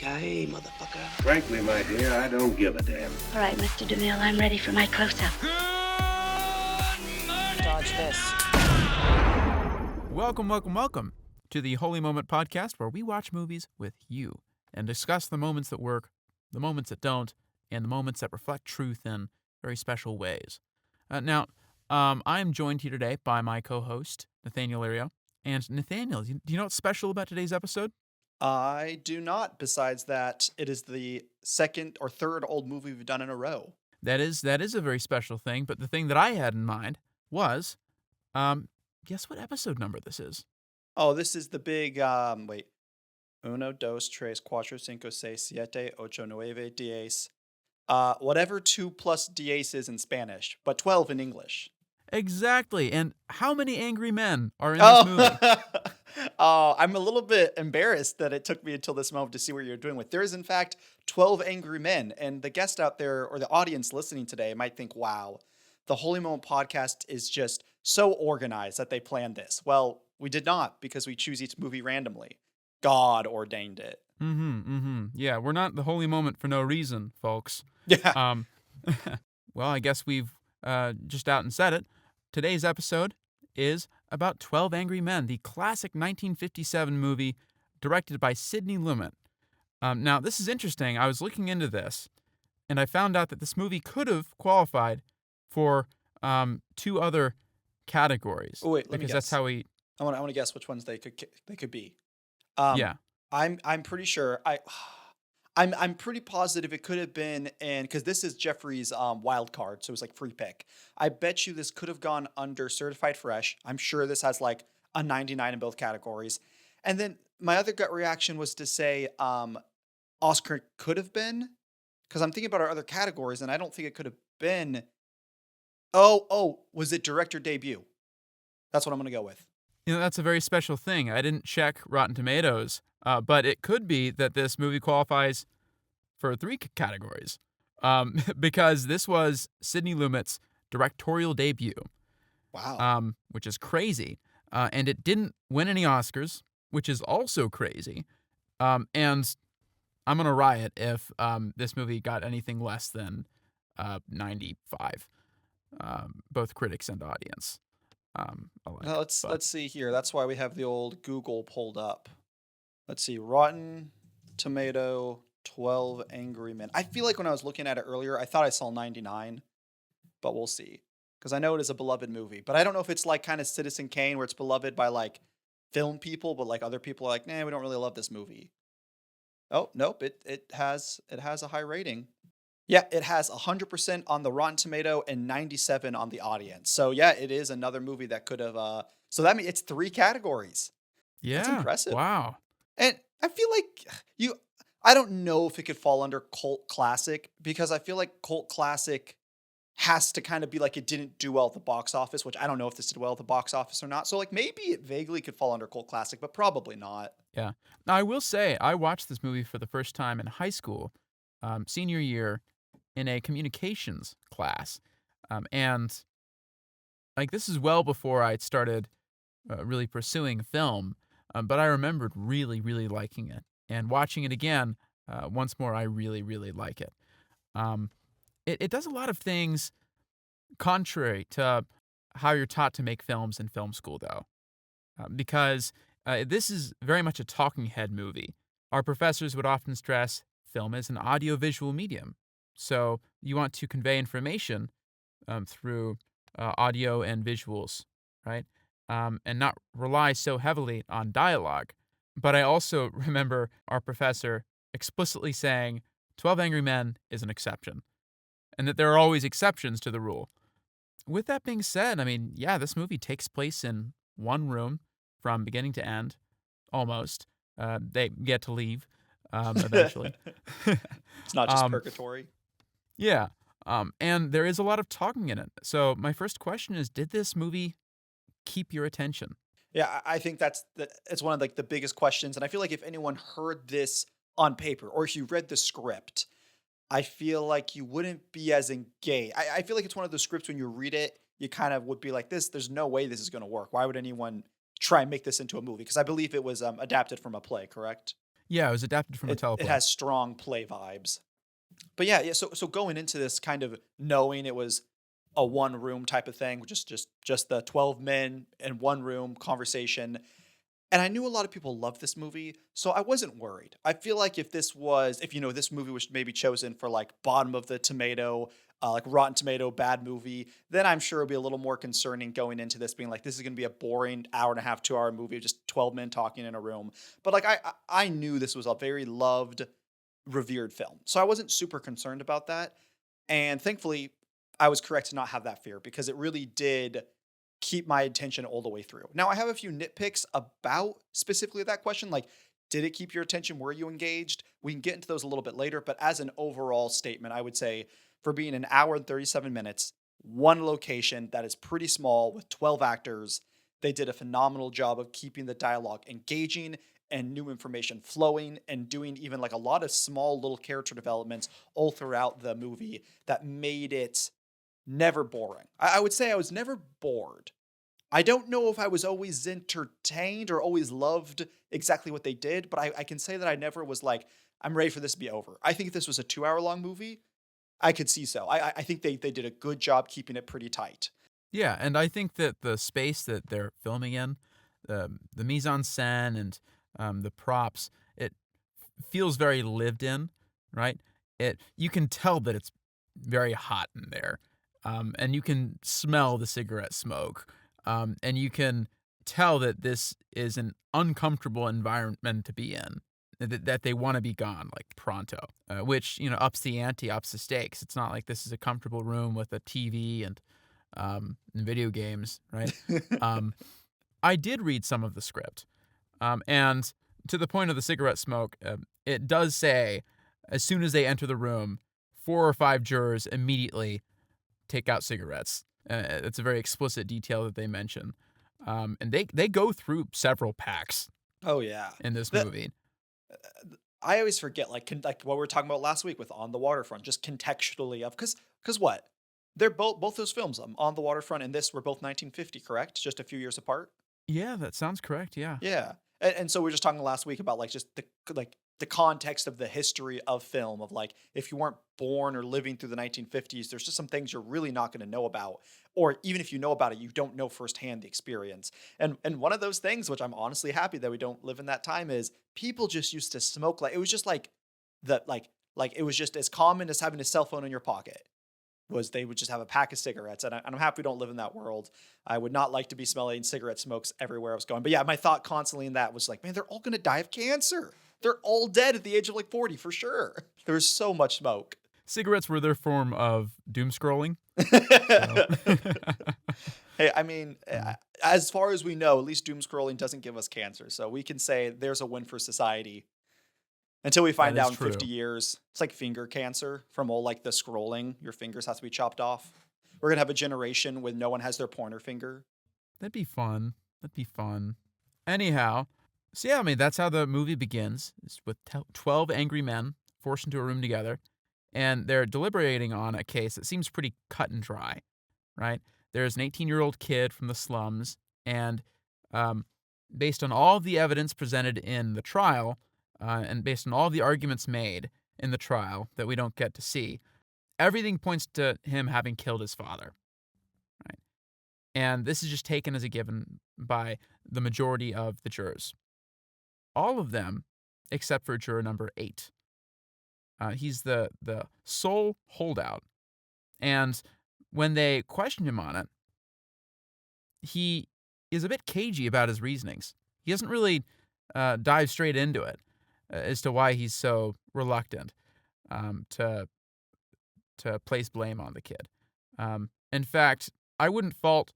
Yippee-ki-yay, motherfucker. Frankly, my dear, I don't give a damn. All right, Mr. DeMille, I'm ready for my close-up. Dodge this. Welcome to the Holy Moment podcast, where we watch movies with you and discuss the moments that work, the moments that don't, and the moments that reflect truth in very special ways. Now, I am joined here today by my co-host, Nathaniel Ario. And Nathaniel, do you know what's special about today's episode? I do not, besides that it is the second or third old movie we've done in a row. That is a very special thing, but the thing that I had in mind was, guess what episode number this is? Oh, this is the big, wait. Uno, dos, tres, cuatro, cinco, seis, siete, ocho, nueve, diez. Whatever 2 plus diez is in Spanish, but 12 in English. Exactly. And how many angry men are in this movie? Oh, I'm a little bit embarrassed that it took me until this moment to see what you're doing with. There is, in fact, 12 angry men. And the guest out there or the audience listening today might think, wow, the Holy Moment podcast is just so organized that they planned this. Well, we did not, because we choose each movie randomly. God ordained it. Yeah, we're not the Holy Moment for no reason, folks. Yeah. Well, I guess we've just out and said it. Today's episode is about 12 Angry Men, the classic 1957 movie directed by Sidney Lumet. Now, this is interesting. I was looking into this, and I found out that this movie could have qualified for 2 other categories. Oh, wait, let me because guess. that's how we. I want to guess which ones they could be. Yeah. I'm pretty sure I'm pretty positive it could have been in, because this is Jeffrey's wild card, so it was like free pick. I bet you this could have gone under Certified Fresh. I'm sure this has like a 99 in both categories. And then my other gut reaction was to say Oscar could have been, because I'm thinking about our other categories, and I don't think it could have been. Oh, was it director debut? That's what I'm going to go with. You know, that's a very special thing. I didn't check Rotten Tomatoes, but it could be that this movie qualifies for 3 categories, because this was Sidney Lumet's directorial debut. Wow. Which is crazy. And it didn't win any Oscars, which is also crazy. And I'm going to riot if this movie got anything less than 95, both critics and audience. Now let's see here. That's why we have the old Google pulled up. Let's see. Rotten Tomato 12 Angry Men. I feel like when I was looking at it earlier, I thought I saw 99, but we'll see. Because I know it is a beloved movie, but I don't know if it's like kind of Citizen Kane, where it's beloved by like film people, but like other people are like, nah, we don't really love this movie. Oh, nope. It has a high rating. Yeah, it has 100% on the Rotten Tomato and 97 on the audience. So yeah, it is another movie that could have. So that means it's 3 categories. Yeah, that's impressive. Wow. And I feel like I don't know if it could fall under cult classic, because I feel like cult classic has to kind of be like it didn't do well at the box office, which I don't know if this did well at the box office or not. So like maybe it vaguely could fall under cult classic, but probably not. Yeah. Now, I will say I watched this movie for the first time in high school, senior year, in a communications class. And like this is well before I started really pursuing film, but I remembered really, really liking it. And watching it again, once more, I really, really like it. It does a lot of things contrary to how you're taught to make films in film school, though, because this is very much a talking head movie. Our professors would often stress film is an audiovisual medium. So you want to convey information through audio and visuals, right? And not rely so heavily on dialogue. But I also remember our professor explicitly saying 12 Angry Men is an exception, and that there are always exceptions to the rule. With that being said, I mean, yeah, this movie takes place in one room from beginning to end, almost. They get to leave eventually. It's not just purgatory. Yeah, and there is a lot of talking in it. So my first question is, did this movie keep your attention? Yeah, I think it's one of like the biggest questions. And I feel like if anyone heard this on paper, or if you read the script, I feel like you wouldn't be as engaged. I feel like it's one of those scripts when you read it, you kind of would be like, there's no way this is going to work. Why would anyone try and make this into a movie? Because I believe it was adapted from a play, correct? Yeah, it was adapted from a It teleplay. has strong play vibes. But yeah. So going into this, kind of knowing it was a one room type of thing, just the 12 men in one room conversation. And I knew a lot of people loved this movie, so I wasn't worried. I feel like if this movie was maybe chosen for like bottom of the tomato, like Rotten Tomato bad movie, then I'm sure it'll be a little more concerning going into this, being like, this is going to be a boring hour and a half, 2 hour movie of just 12 men talking in a room. But like, I knew this was a very loved, revered film, so I wasn't super concerned about that. And thankfully, I was correct to not have that fear, because it really did keep my attention all the way through. Now, I have a few nitpicks about specifically that question, like, did it keep your attention? Were you engaged? We can get into those a little bit later, but as an overall statement, I would say for being an hour and 37 minutes, one location that is pretty small with 12 actors, they did a phenomenal job of keeping the dialogue engaging and new information flowing, and doing even like a lot of small little character developments all throughout the movie that made it never boring. I would say I was never bored. I don't know if I was always entertained or always loved exactly what they did, but I can say that I never was like, I'm ready for this to be over. I think if this was a 2 hour long movie, I could see so. I think they did a good job keeping it pretty tight. Yeah, and I think that the space that they're filming in, the mise en scène and the props, it feels very lived in, right? You can tell that it's very hot in there, and you can smell the cigarette smoke, and you can tell that this is an uncomfortable environment to be in. That they want to be gone like pronto, which ups the ante, ups the stakes. It's not like this is a comfortable room with a TV and video games, right? Um, I did read some of the script, and to the point of the cigarette smoke, it does say as soon as they enter the room, 4 or 5 jurors immediately take out cigarettes. It's a very explicit detail that they mention, and they go through several packs Oh yeah. in this The, movie. I always forget, like, like what we were talking about last week with On the Waterfront, just contextually of, because what, they're both those films, On the Waterfront and this, were both 1950, correct? Just a few years apart. Yeah, that sounds correct. Yeah. Yeah, and so we were just talking last week about like just the context of the history of film, of like, if you weren't born or living through the 1950s, there's just some things you're really not going to know about, or even if you know about it, you don't know firsthand the experience. And one of those things, which I'm honestly happy that we don't live in that time, is people just used to smoke, like it was just like the like it was just as common as having a cell phone in your pocket. Was they would just have a pack of cigarettes, and I'm happy we don't live in that world. I would not like to be smelling cigarette smokes everywhere I was going. But yeah, my thought constantly in that was like, man, they're all going to die of cancer. They're all dead at the age of like 40 for sure. There was so much smoke. Cigarettes were their form of doom scrolling. So. Hey, I mean, as far as we know, at least doom scrolling doesn't give us cancer. So we can say there's a win for society. Until we find That is out in true. 50 years, it's like finger cancer from all like the scrolling. Your fingers have to be chopped off. We're going to have a generation when no one has their pointer finger. That'd be fun. That'd be fun. Anyhow, so yeah, I mean, that's how the movie begins. It's with 12 angry men forced into a room together, and they're deliberating on a case that seems pretty cut and dry, right? There's an 18-year-old kid from the slums, and based on all of the evidence presented in the trial, and based on all the arguments made in the trial that we don't get to see, everything points to him having killed his father, right? And this is just taken as a given by the majority of the jurors. All of them, except for juror number 8. He's the sole holdout. And when they question him on it, he is a bit cagey about his reasonings. He doesn't really dive straight into it as to why he's so reluctant to place blame on the kid. In fact, I wouldn't fault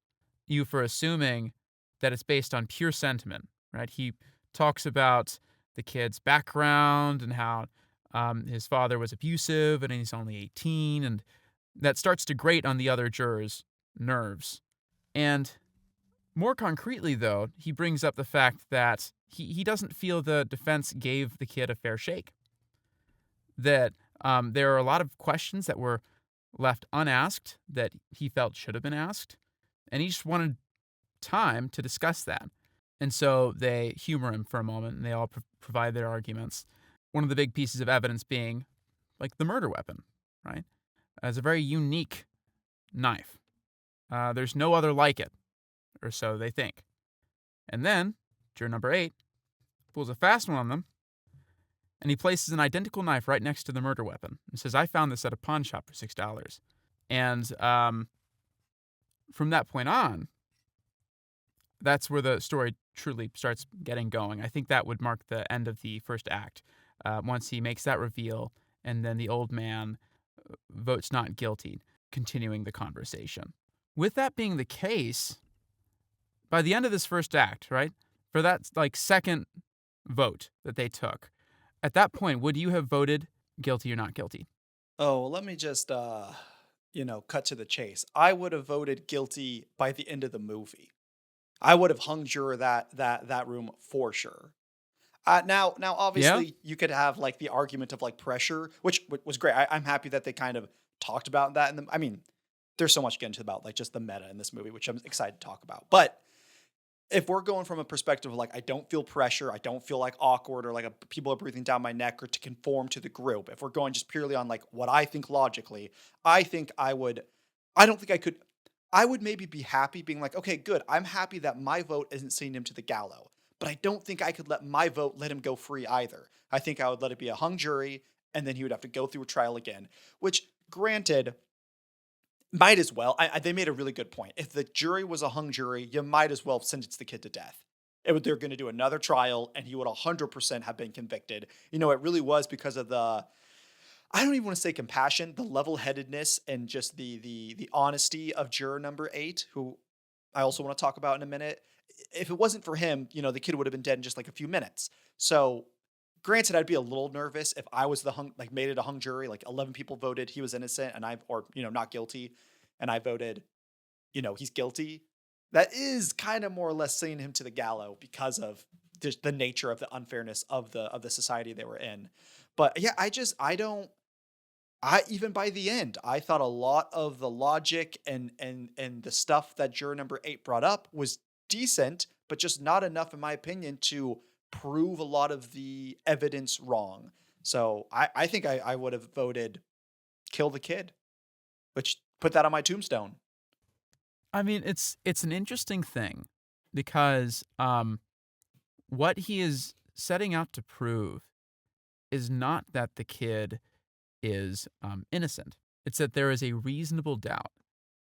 you for assuming that it's based on pure sentiment, right? He talks about the kid's background and how his father was abusive and he's only 18, and that starts to grate on the other jurors' nerves. And more concretely, though, he brings up the fact that he doesn't feel the defense gave the kid a fair shake. That there are a lot of questions that were left unasked that he felt should have been asked, and he just wanted time to discuss that. And so they humor him for a moment, and they all provide their arguments. One of the big pieces of evidence being like the murder weapon, right? As a very unique knife. There's no other like it, or so they think. And then, juror number 8 pulls a fast one on them, and he places an identical knife right next to the murder weapon and says, I found this at a pawn shop for $6. And from that point on, that's where the story truly starts getting going. I think that would mark the end of the first act, once he makes that reveal, and then the old man votes not guilty, continuing the conversation. With that being the case, by the end of this first act, right, for that like second vote that they took, at that point, would you have voted guilty or not guilty? Oh, let me just cut to the chase. I would have voted guilty by the end of the movie. I would have hung juror that room for sure. Now, Yeah? obviously, you could have like the argument of like pressure, which was great. I'm happy that they kind of talked about that. And I mean, there's so much to get into about like just the meta in this movie, which I'm excited to talk about. But if we're going from a perspective of like, I don't feel pressure, I don't feel like awkward or like people are breathing down my neck or to conform to the group. If we're going just purely on like what I think logically, I think I would, I don't think I could, I would maybe be happy being like, okay, good. I'm happy that my vote isn't sending him to the gallows, but I don't think I could let my vote let him go free either. I think I would let it be a hung jury and then he would have to go through a trial again, which granted, might as well. They made a really good point. If the jury was a hung jury, you might as well sentence the kid to death. They're going to do another trial, and he would 100% have been convicted. It really was because of the, I don't even want to say compassion, the level-headedness and just the honesty of juror number 8, who I also want to talk about in a minute. If it wasn't for him, the kid would have been dead in just like a few minutes. So granted, I'd be a little nervous if I was made it a hung jury, like 11 people voted he was innocent and not guilty. And I voted, he's guilty. That is kind of more or less sending him to the gallows because of the nature of the unfairness of the society they were in. But yeah, even by the end, I thought a lot of the logic and the stuff that juror number 8 brought up was decent, but just not enough, in my opinion, to prove a lot of the evidence wrong. So I think I would have voted kill the kid, which put that on my tombstone. I mean, it's an interesting thing because what he is setting out to prove is not that the kid is innocent. It's that there is a reasonable doubt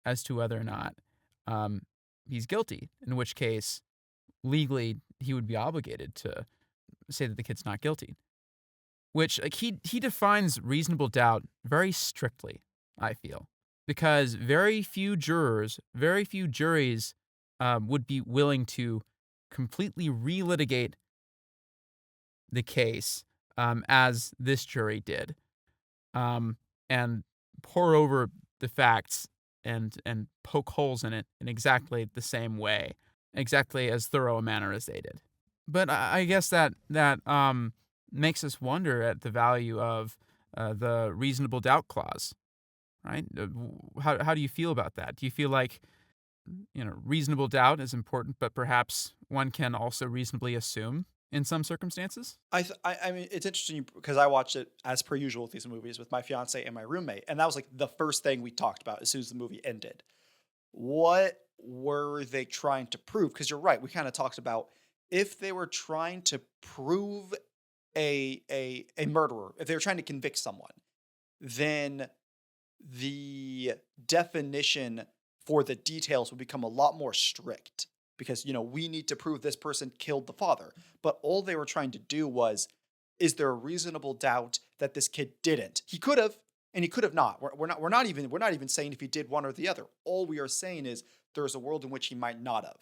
as to whether or not he's guilty, in which case, legally, he would be obligated to say that the kid's not guilty. Which, like, he defines reasonable doubt very strictly, I feel. Because very few juries would be willing to completely relitigate the case as this jury did, and pour over the facts and poke holes in it in exactly the same way, exactly as thorough a manner as they did. But I guess that makes us wonder at the value of the reasonable doubt clause, right? How do you feel about that? Do you feel like reasonable doubt is important, but perhaps one can also reasonably assume in some circumstances? I mean, it's interesting because I watched it as per usual with these movies with my fiance and my roommate, and that was like the first thing we talked about as soon as the movie ended. What were they trying to prove? Because you're right, we kind of talked about if they were trying to prove a murderer, if they were trying to convict someone, then the definition for the details would become a lot more strict because, we need to prove this person killed the father. But all they were trying to do was, is there a reasonable doubt that this kid didn't? He could have, and he could have not. We're not even saying if he did one or the other. All we are saying is there's a world in which he might not have.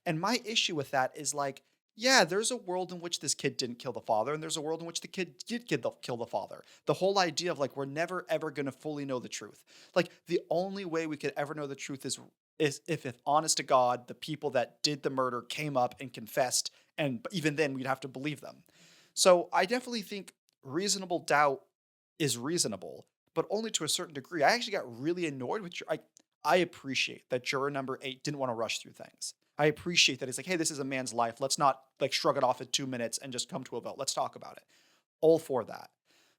And my issue with that is like, yeah, there's a world in which this kid didn't kill the father, and there's a world in which the kid did kill the father. The whole idea of like, we're never ever going to fully know the truth. Like, the only way we could ever know the truth is if honest to God, the people that did the murder came up and confessed, and even then we'd have to believe them. So I definitely think reasonable doubt is reasonable, but only to a certain degree. I actually got really annoyed with I appreciate that juror number 8 didn't want to rush through things. I appreciate that. It's like, hey, this is a man's life. Let's not like shrug it off in 2 minutes and just come to a vote. Let's talk about it. All for that.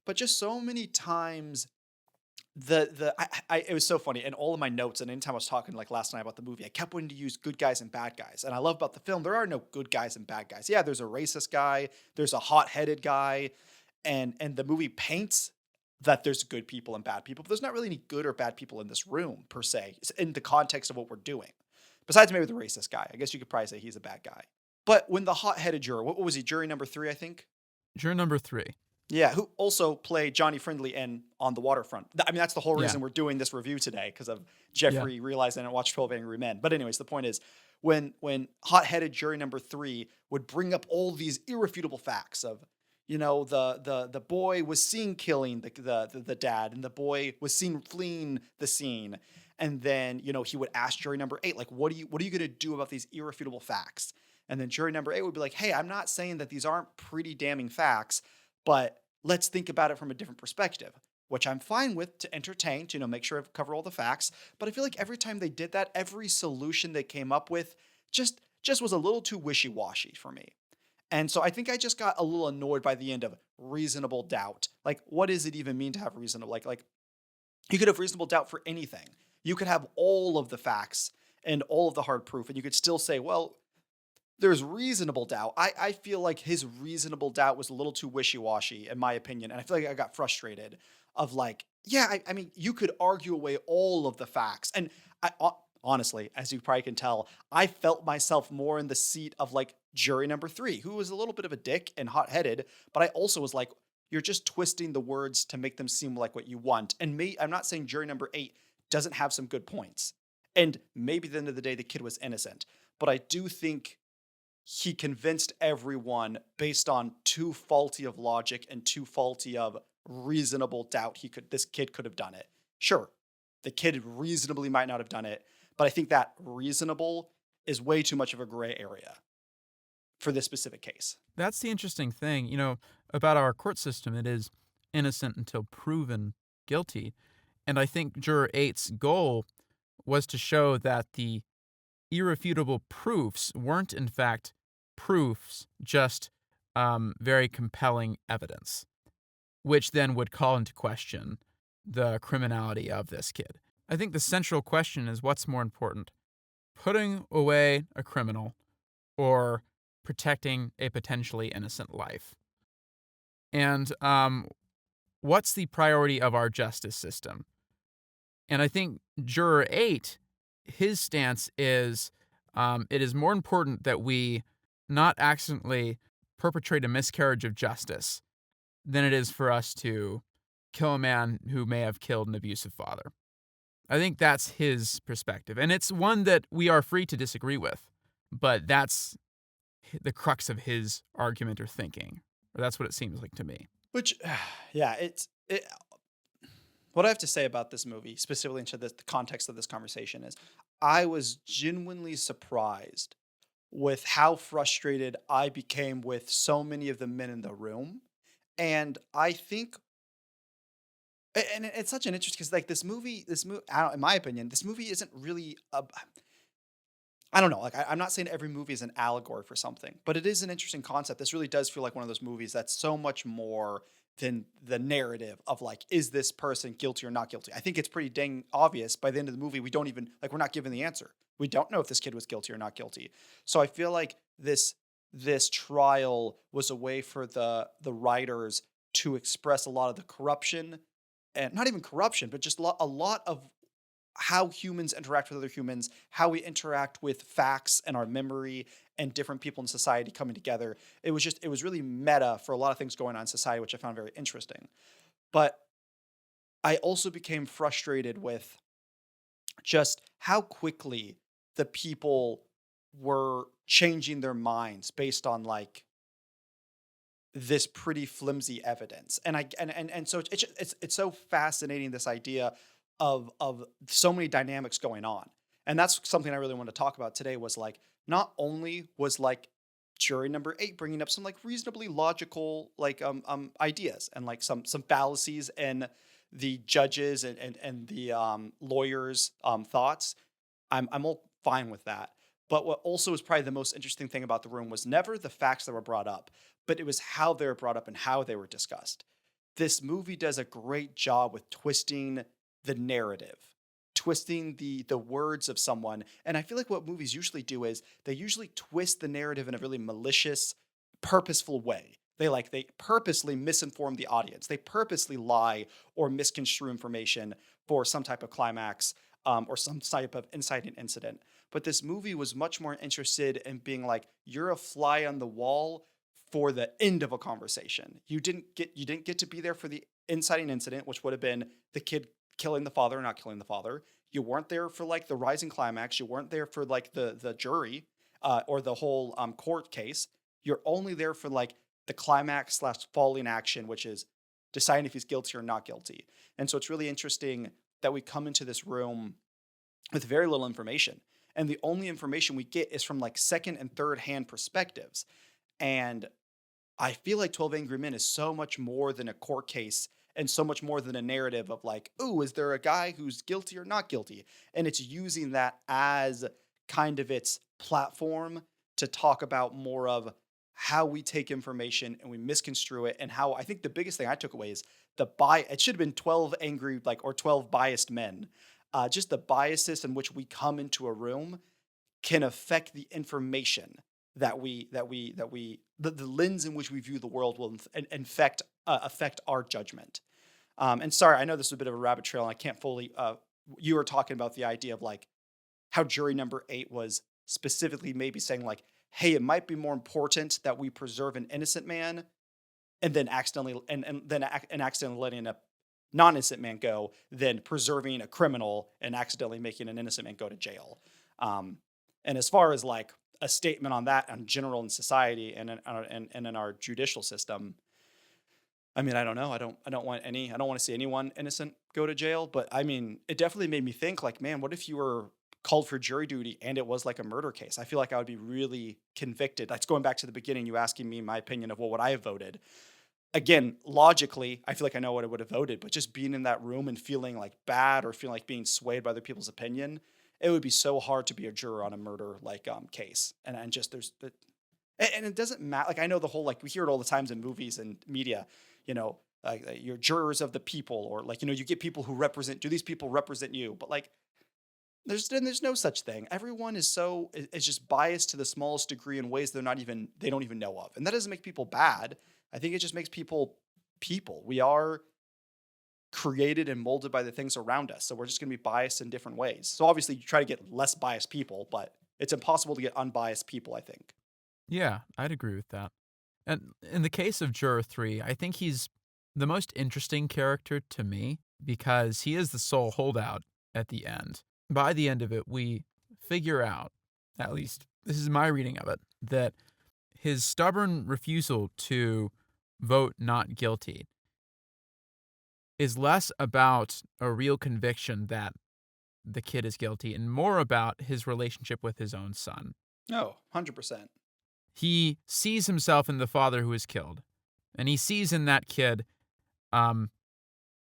But just so many times it was so funny. And all of my notes, and anytime I was talking like last night about the movie, I kept wanting to use good guys and bad guys. And I love about the film, there are no good guys and bad guys. Yeah, there's a racist guy, there's a hot-headed guy, and the movie paints that there's good people and bad people, but there's not really any good or bad people in this room per se, in the context of what we're doing. Besides maybe the racist guy. I guess you could probably say he's a bad guy. But when the hot-headed juror, what was he? Jury number 3, I think? Juror number 3. Yeah, who also played Johnny Friendly in On the Waterfront. I mean, that's the whole reason Yeah. we're doing this review today, because of Jeffrey realizing I didn't watch 12 Angry Men. But anyways, the point is, when hot-headed jury number 3 would bring up all these irrefutable facts of, you know, the boy was seen killing the dad, and the boy was seen fleeing the scene, and then, you know, he would ask jury number 8, like, what are you going to do about these irrefutable facts? And then jury number 8 would be like, hey, I'm not saying that these aren't pretty damning facts, but let's think about it from a different perspective, which I'm fine with to entertain, to, you know, make sure I cover all the facts. But I feel like every time they did that, every solution they came up with just was a little too wishy-washy for me. And so I think I just got a little annoyed by the end of reasonable doubt. Like, what does it even mean to have reasonable, like you could have reasonable doubt for anything. You could have all of the facts and all of the hard proof, and you could still say, well, there's reasonable doubt. I feel like his reasonable doubt was a little too wishy-washy, in my opinion. And I feel like I got frustrated of like, yeah, I mean, you could argue away all of the facts. And honestly, as you probably can tell, I felt myself more in the seat of like jury number 3, who was a little bit of a dick and hot-headed. But I also was like, you're just twisting the words to make them seem like what you want. And I'm not saying jury number 8 doesn't have some good points. And maybe at the end of the day, the kid was innocent. But I do think he convinced everyone based on too faulty of logic and too faulty of reasonable doubt this kid could have done it. Sure, the kid reasonably might not have done it, but I think that reasonable is way too much of a gray area for this specific case. That's the interesting thing, you know, about our court system. It is innocent until proven guilty. And I think Juror 8's goal was to show that the irrefutable proofs weren't, in fact, proofs, just very compelling evidence, which then would call into question the criminality of this kid. I think the central question is, what's more important, putting away a criminal or protecting a potentially innocent life? And what's the priority of our justice system? And I think Juror 8, his stance is it is more important that we not accidentally perpetrate a miscarriage of justice than it is for us to kill a man who may have killed an abusive father. I think that's his perspective. And it's one that we are free to disagree with, but that's the crux of his argument or thinking. Or that's what it seems like to me. Which, yeah, what I have to say about this movie, specifically into the context of this conversation, is I was genuinely surprised with how frustrated I became with so many of the men in the room. And I think, and it's such an interesting, because like this movie, in my opinion, this movie isn't really, I don't know, like I'm not saying every movie is an allegory for something, but it is an interesting concept. This really does feel like one of those movies that's so much more than the narrative of like, is this person guilty or not guilty? I think it's pretty dang obvious by the end of the movie. We don't even, like, we're not given the answer. We don't know if this kid was guilty or not guilty. So I feel like this trial was a way for the writers to express a lot of the corruption, and not even corruption, but just a lot of how humans interact with other humans, how we interact with facts and our memory and different people in society coming together. It was really meta for a lot of things going on in society, which I found very interesting. But I also became frustrated with just how quickly the people were changing their minds based on like this pretty flimsy evidence. And so it's so fascinating, this idea of so many dynamics going on. And that's something I really want to talk about today, was like, not only was like jury number 8 bringing up some like reasonably logical like ideas and like some fallacies in the judges and the lawyers' thoughts. I'm all fine with that. But what also was probably the most interesting thing about the room was never the facts that were brought up, but it was how they were brought up and how they were discussed. This movie does a great job with twisting the narrative, twisting the words of someone. And I feel like what movies usually do is they usually twist the narrative in a really malicious, purposeful way. They purposely misinform the audience. They purposely lie or misconstrue information for some type of climax, or some type of inciting incident. But this movie was much more interested in being like, you're a fly on the wall for the end of a conversation. You didn't get to be there for the inciting incident, which would have been the kid killing the father or not killing the father. You weren't there for like the rising climax. You weren't there for like the jury, or the whole court case. You're only there for like the climax slash falling action, which is deciding if he's guilty or not guilty. And so it's really interesting that we come into this room with very little information. And the only information we get is from like second and third hand perspectives. And I feel like 12 Angry Men is so much more than a court case and so much more than a narrative of like, ooh, is there a guy who's guilty or not guilty? And it's using that as kind of its platform to talk about more of how we take information and we misconstrue it, and how I think the biggest thing I took away is it should have been 12 angry, like, or 12 biased men. Just the biases in which we come into a room can affect the information the lens in which we view the world will affect our judgment. And sorry, I know this is a bit of a rabbit trail and I can't fully, you were talking about the idea of like how jury number 8 was specifically maybe saying like, hey, it might be more important that we preserve an innocent man and then accidentally letting a non-innocent man go than preserving a criminal and accidentally making an innocent man go to jail. And as far as like a statement on that in general in society and in our judicial system, I mean, I don't know. I don't want to see anyone innocent go to jail, but I mean, it definitely made me think like, man, what if you were called for jury duty and it was like a murder case? I feel like I would be really convicted. That's going back to the beginning, you asking me my opinion of what would I have voted. Again, logically, I feel like I know what I would have voted, but just being in that room and feeling like bad or feeling like being swayed by other people's opinion, it would be so hard to be a juror on a murder like case. And just and it doesn't matter. Like I know the whole, like we hear it all the times in movies and media, you're jurors of the people, or like, you get people who do these people represent you? But like, there's no such thing. Everyone is just biased to the smallest degree in ways they don't even know of. And that doesn't make people bad. I think it just makes people. We are created and molded by the things around us. So we're just going to be biased in different ways. So obviously you try to get less biased people, but it's impossible to get unbiased people, I think. Yeah, I'd agree with that. And in the case of Juror 3, I think he's the most interesting character to me because he is the sole holdout at the end. By the end of it, we figure out, at least this is my reading of it, that his stubborn refusal to vote not guilty is less about a real conviction that the kid is guilty and more about his relationship with his own son. Oh, 100%. He sees himself in the father who is killed, and he sees in that kid an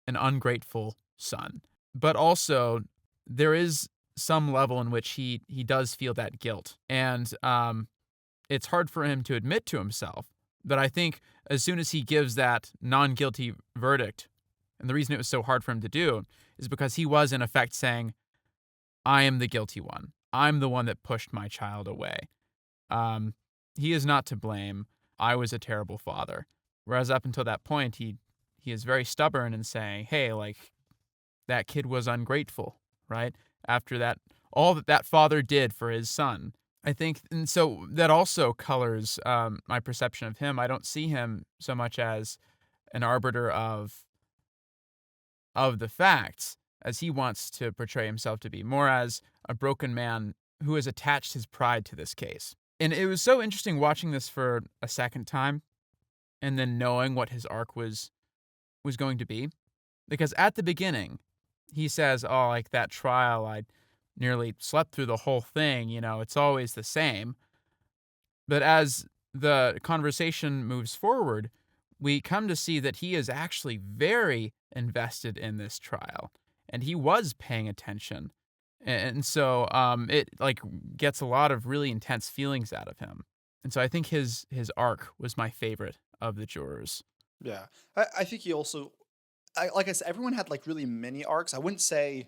ungrateful son. But also, there is some level in which he does feel that guilt. And it's hard for him to admit to himself. But I think as soon as he gives that non-guilty verdict, and the reason it was so hard for him to do is because he was, in effect, saying, I am the guilty one. I'm the one that pushed my child away. He is not to blame. I was a terrible father. Whereas up until that point, he is very stubborn in saying, hey, like, that kid was ungrateful, right? After that, all that father did for his son. I think, and so that also colors my perception of him. I don't see him so much as an arbiter of the facts as he wants to portray himself to be, more as a broken man who has attached his pride to this case. And it was so interesting watching this for a second time and then knowing what his arc was going to be. Because at the beginning, he says, oh, like that trial, I nearly slept through the whole thing. It's always the same. But as the conversation moves forward, we come to see that he is actually very invested in this trial. And he was paying attention And so it like gets a lot of really intense feelings out of him. And so I think his arc was my favorite of the jurors. Yeah. I think he also, like I said, everyone had like really mini arcs. I wouldn't say,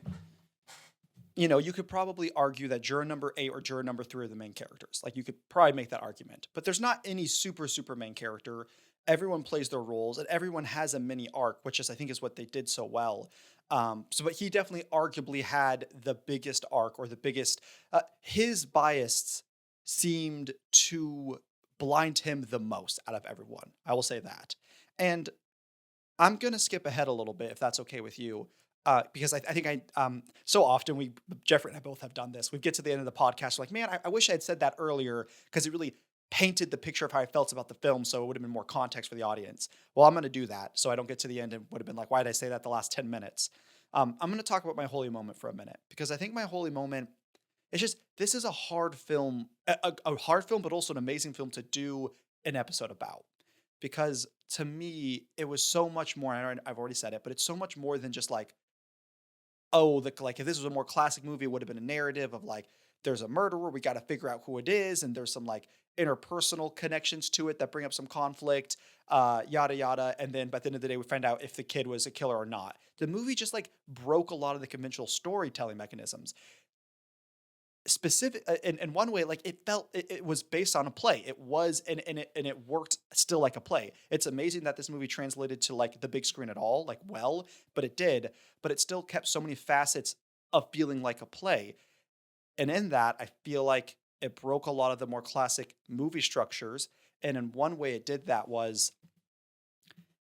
you could probably argue that juror number 8 or juror number 3 are the main characters. Like you could probably make that argument, but there's not any super main character. Everyone plays their roles and everyone has a mini arc, which is, I think, is what they did so well. But he definitely arguably had the biggest arc, or the biggest, his bias seemed to blind him the most out of everyone. I will say that. And I'm going to skip ahead a little bit if that's okay with you. Because I think so often Jeffrey and I both have done this. We get to the end of the podcast, we're like, man, I wish I had said that earlier, because it really painted the picture of how I felt about the film, so it would have been more context for the audience. Well, I'm going to do that, so I don't get to the end and would have been like, why did I say that the last 10 minutes? I'm going to talk about my holy moment for a minute, because I think my holy moment, it's just, this is a hard film, a hard film, but also an amazing film to do an episode about. Because to me, it was so much more, and I've already said it, but it's so much more than just like, like if this was a more classic movie, it would have been a narrative of like, there's a murderer, we got to figure out who it is, and there's some like interpersonal connections to it that bring up some conflict, yada yada, and then by the end of the day, we find out if the kid was a killer or not. The movie just like broke a lot of the conventional storytelling mechanisms. Specific in one way, like it was based on a play. It was, and it worked still like a play. It's amazing that this movie translated to like the big screen at all, like, well, but it did. But it still kept so many facets of feeling like a play. And in that, I feel like it broke a lot of the more classic movie structures. And in one way it did that was,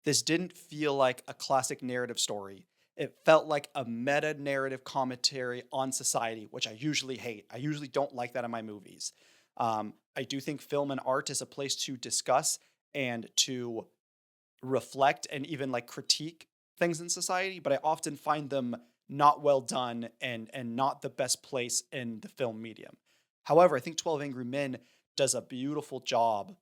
this didn't feel like a classic narrative story. It felt like a meta narrative commentary on society, which I usually hate. I usually don't like that in my movies. I do think film and art is a place to discuss and to reflect and even like critique things in society, but I often find them not well done and not the best place in the film medium. However, I think 12 Angry Men does a beautiful job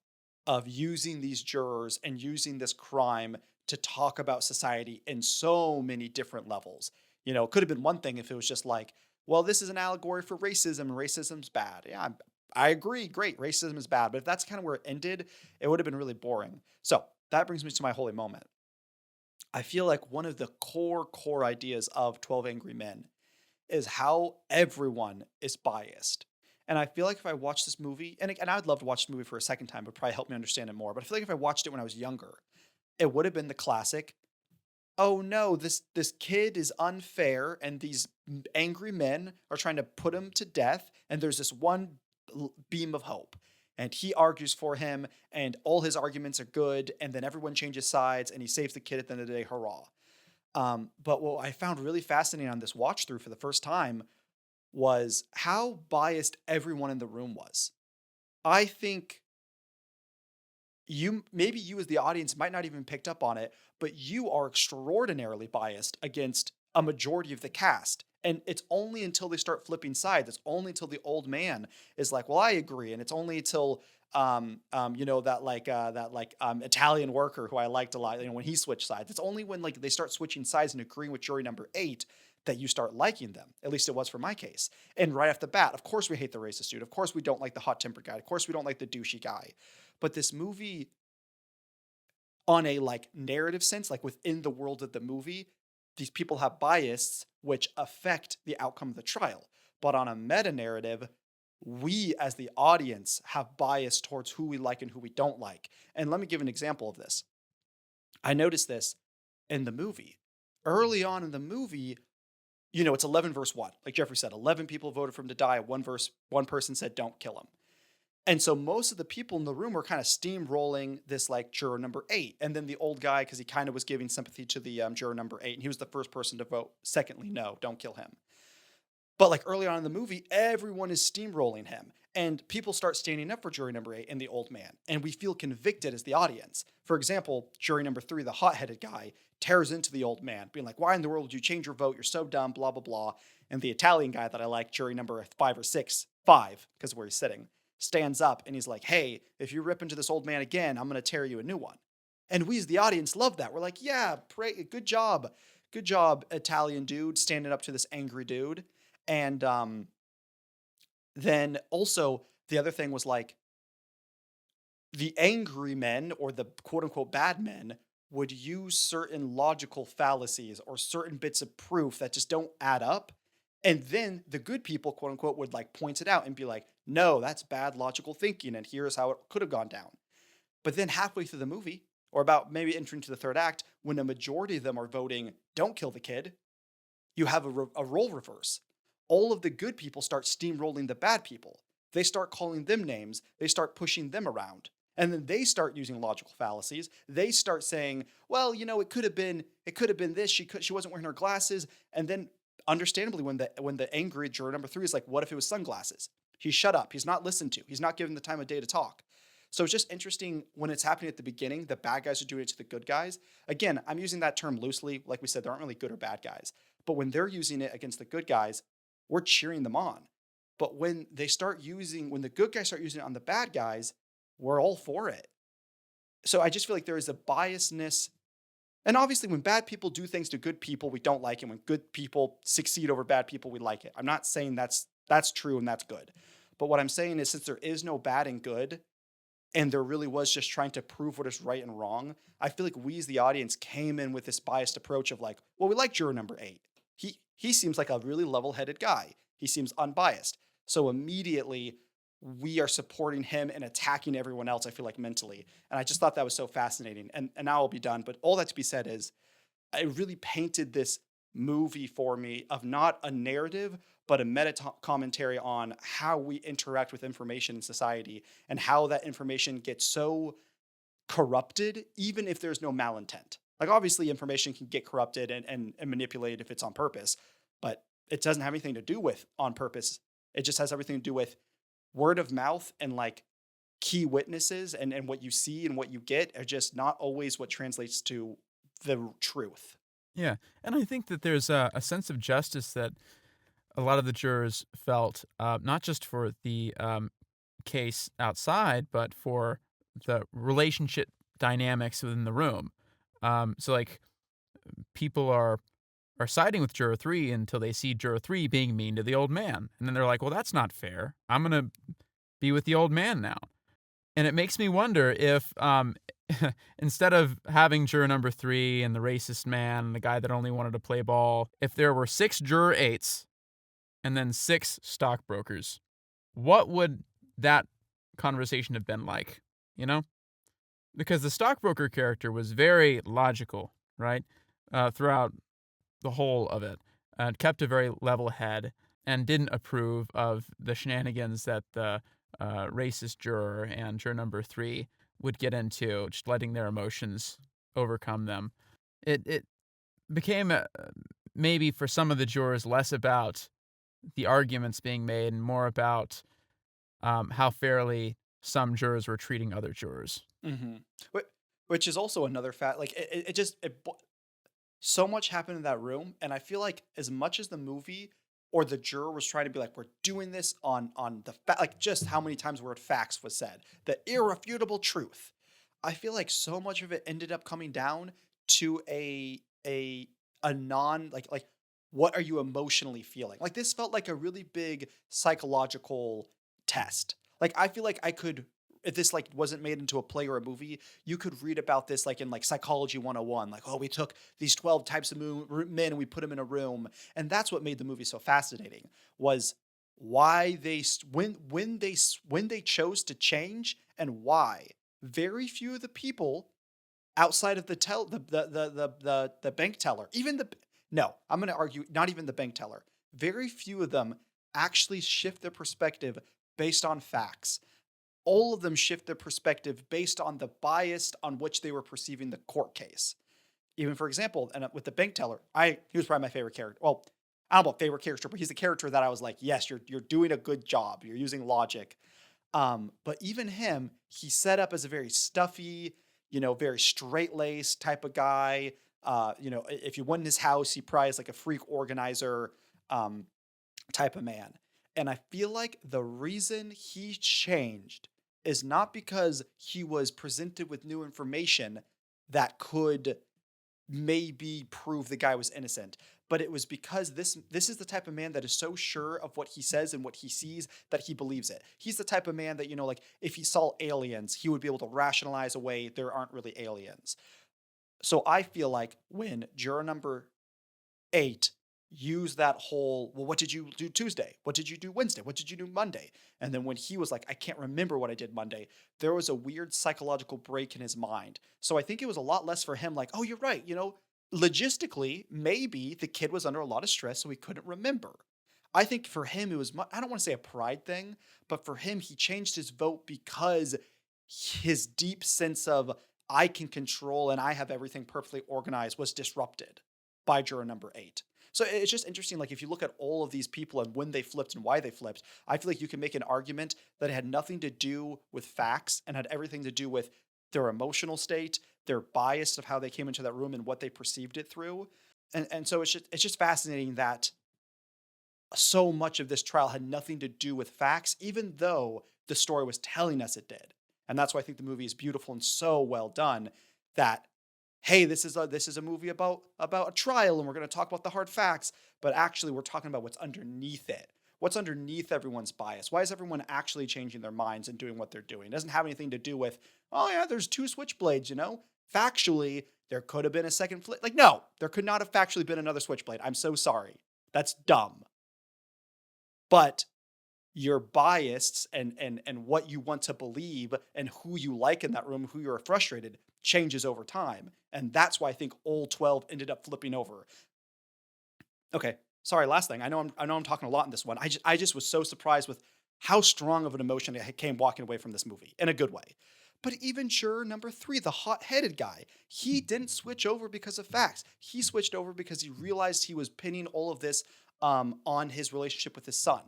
of using these jurors and using this crime to talk about society in so many different levels. It could have been one thing if it was just like, well, this is an allegory for racism and racism's bad. Yeah, I agree. Great. Racism is bad. But if that's kind of where it ended, it would have been really boring. So that brings me to my holy moment. I feel like one of the core ideas of 12 Angry Men is how everyone is biased. And I feel like if I watched this movie, and I'd love to watch the movie for a second time, it would probably help me understand it more. But I feel like if I watched it when I was younger, it would have been the classic, oh no, this kid is unfair, and these angry men are trying to put him to death, and there's this one beam of hope. And he argues for him, and all his arguments are good, and then everyone changes sides, and he saves the kid at the end of the day, hurrah. But what I found really fascinating on this watch through for the first time was how biased everyone in the room was. I think maybe you as the audience might not even picked up on it, but you are extraordinarily biased against a majority of the cast. And it's only until they start flipping sides, it's only until the old man is like, well, I agree. And it's only until that Italian worker who I liked a lot, when he switched sides. It's only when like they start switching sides and agreeing with jury number 8 that you start liking them. At least it was for my case. And right off the bat, of course we hate the racist dude. Of course we don't like the hot-tempered guy. Of course we don't like the douchey guy. But this movie, on a like narrative sense, like within the world of the movie, these people have bias which affect the outcome of the trial. But on a meta narrative, we as the audience have bias towards who we like and who we don't like. And let me give an example of this. I noticed this in the movie. Early on in the movie, it's 11 verse 1. Like Jeffrey said, 11 people voted for him to die. One person said, don't kill him. And so most of the people in the room were kind of steamrolling this like juror number 8. And then the old guy, because he kind of was giving sympathy to the juror number 8. And he was the first person to vote. Secondly, no, don't kill him. But like early on in the movie, everyone is steamrolling him. And people start standing up for jury number 8 and the old man. And we feel convicted as the audience. For example, jury number 3, the hot-headed guy, tears into the old man, being like, why in the world did you change your vote? You're so dumb, blah, blah, blah. And the Italian guy that I like, jury number 5 or 6, 5, because of where he's sitting, stands up and he's like, hey, if you rip into this old man again, I'm going to tear you a new one. And we as the audience love that. We're like, yeah, good job, Italian dude, standing up to this angry dude. And then also the other thing was like the angry men or the quote unquote bad men would use certain logical fallacies or certain bits of proof that just don't add up. And then the good people, quote unquote, would like point it out and be like, no, that's bad logical thinking. And here's how it could have gone down. But then halfway through the movie, or about maybe entering to the third act, when a majority of them are voting, don't kill the kid, you have a role reverse. All of the good people start steamrolling the bad people. They start calling them names. They start pushing them around. And then they start using logical fallacies. They start saying, well, it could have been this. She wasn't wearing her glasses. And then understandably, when the angry juror number 3 is like, what if it was sunglasses? He's shut up. He's not listened to. He's not given the time of day to talk. So it's just interesting when it's happening at the beginning, the bad guys are doing it to the good guys. Again, I'm using that term loosely. Like we said, there aren't really good or bad guys. But when they're using it against the good guys, we're cheering them on. But when the good guys start using it on the bad guys, we're all for it. So I just feel like there is a biasness. And obviously, when bad people do things to good people, we don't like it. When good people succeed over bad people, we like it. I'm not saying that's true and that's good. But what I'm saying is, since there is no bad and good, and there really was just trying to prove what is right and wrong, I feel like we as the audience came in with this biased approach of like, well, we like juror number 8. He seems like a really level-headed guy. He seems unbiased. So immediately we are supporting him and attacking everyone else, I feel like, mentally. And I just thought that was so fascinating. And now I'll be done. But all that to be said is, it really painted this movie for me of not a narrative, but a meta commentary on how we interact with information in society and how that information gets so corrupted, even if there's no malintent. Like, obviously, information can get corrupted and manipulated if it's on purpose, but it doesn't have anything to do with on purpose. It just has everything to do with word of mouth, and like key witnesses and what you see and what you get are just not always what translates to the truth. Yeah, and I think that there's a sense of justice that a lot of the jurors felt, not just for the case outside, but for the relationship dynamics within the room. So, like, people are siding with juror 3 until they see juror 3 being mean to the old man, and then they're like, "Well, that's not fair. I'm gonna be with the old man now." And it makes me wonder if, instead of having juror number 3 and the racist man and the guy that only wanted to play ball, if there were 6 juror 8s and then 6 stockbrokers, what would that conversation have been like? You know? Because the stockbroker character was very logical, right? Throughout the whole of it, and kept a very level head and didn't approve of the shenanigans that the racist juror and juror number 3 would get into, just letting their emotions overcome them. It became maybe for some of the jurors less about the arguments being made and more about how fairly some jurors were treating other jurors. Mm-hmm. Which is also another fact. Like so much happened in that room, and I feel like as much as the movie or the juror was trying to be like, we're doing this on the like just how many times the word facts was said, the irrefutable truth. I feel like so much of it ended up coming down to a non like what are you emotionally feeling? Like, this felt like a really big psychological test. Like, I feel like I could, if this like wasn't made into a play or a movie, you could read about this like in like Psychology 101. Like, oh, we took these 12 types of men and we put them in a room. And that's what made the movie so fascinating, was why when they chose to change and why. Very few of the people outside of the bank teller, I'm going to argue not even the bank teller. Very few of them actually shift their perspective based on facts. All of them shift their perspective based on the bias on which they were perceiving the court case. Even, for example, and with the bank teller, he was probably my favorite character. Well, I don't know about favorite character, but he's the character that I was like, yes, you're doing a good job. You're using logic. But even him, he's set up as a very stuffy, very straight-laced type of guy. If you went in his house, he probably is like a freak organizer type of man. And I feel like the reason he changed is not because he was presented with new information that could maybe prove the guy was innocent, but it was because this is the type of man that is so sure of what he says and what he sees that he believes it. He's the type of man that, like if he saw aliens, he would be able to rationalize away there aren't really aliens. So I feel like when juror number 8 used that whole, well, what did you do Tuesday? What did you do Wednesday? What did you do Monday? And then when he was like, I can't remember what I did Monday, there was a weird psychological break in his mind. So I think it was a lot less for him like, oh, you're right. Logistically, maybe the kid was under a lot of stress, so he couldn't remember. I think for him, it was, I don't want to say a pride thing, but for him, he changed his vote because his deep sense of I can control and I have everything perfectly organized was disrupted by juror number 8. So it's just interesting. Like if you look at all of these people and when they flipped and why they flipped, I feel like you can make an argument that it had nothing to do with facts and had everything to do with their emotional state, their bias of how they came into that room and what they perceived it through. And so it's just fascinating that so much of this trial had nothing to do with facts, even though the story was telling us it did. And that's why I think the movie is beautiful and so well done that, hey, this is a movie about a trial and we're going to talk about the hard facts, but actually we're talking about what's underneath it. What's underneath everyone's bias? Why is everyone actually changing their minds and doing what they're doing? It doesn't have anything to do with, oh yeah, there's 2 switchblades, Factually, there could have been a second flip. Like, no, there could not have factually been another switchblade. I'm so sorry. That's dumb. But your bias and what you want to believe and who you like in that room, who you're frustrated, changes over time. And that's why I think all 12 ended up flipping over. Okay, sorry, last thing. I know I'm talking a lot in this one. I just was so surprised with how strong of an emotion it came walking away from this movie in a good way. But even juror number 3, the hot-headed guy, he didn't switch over because of facts. He switched over because he realized he was pinning all of this on his relationship with his son.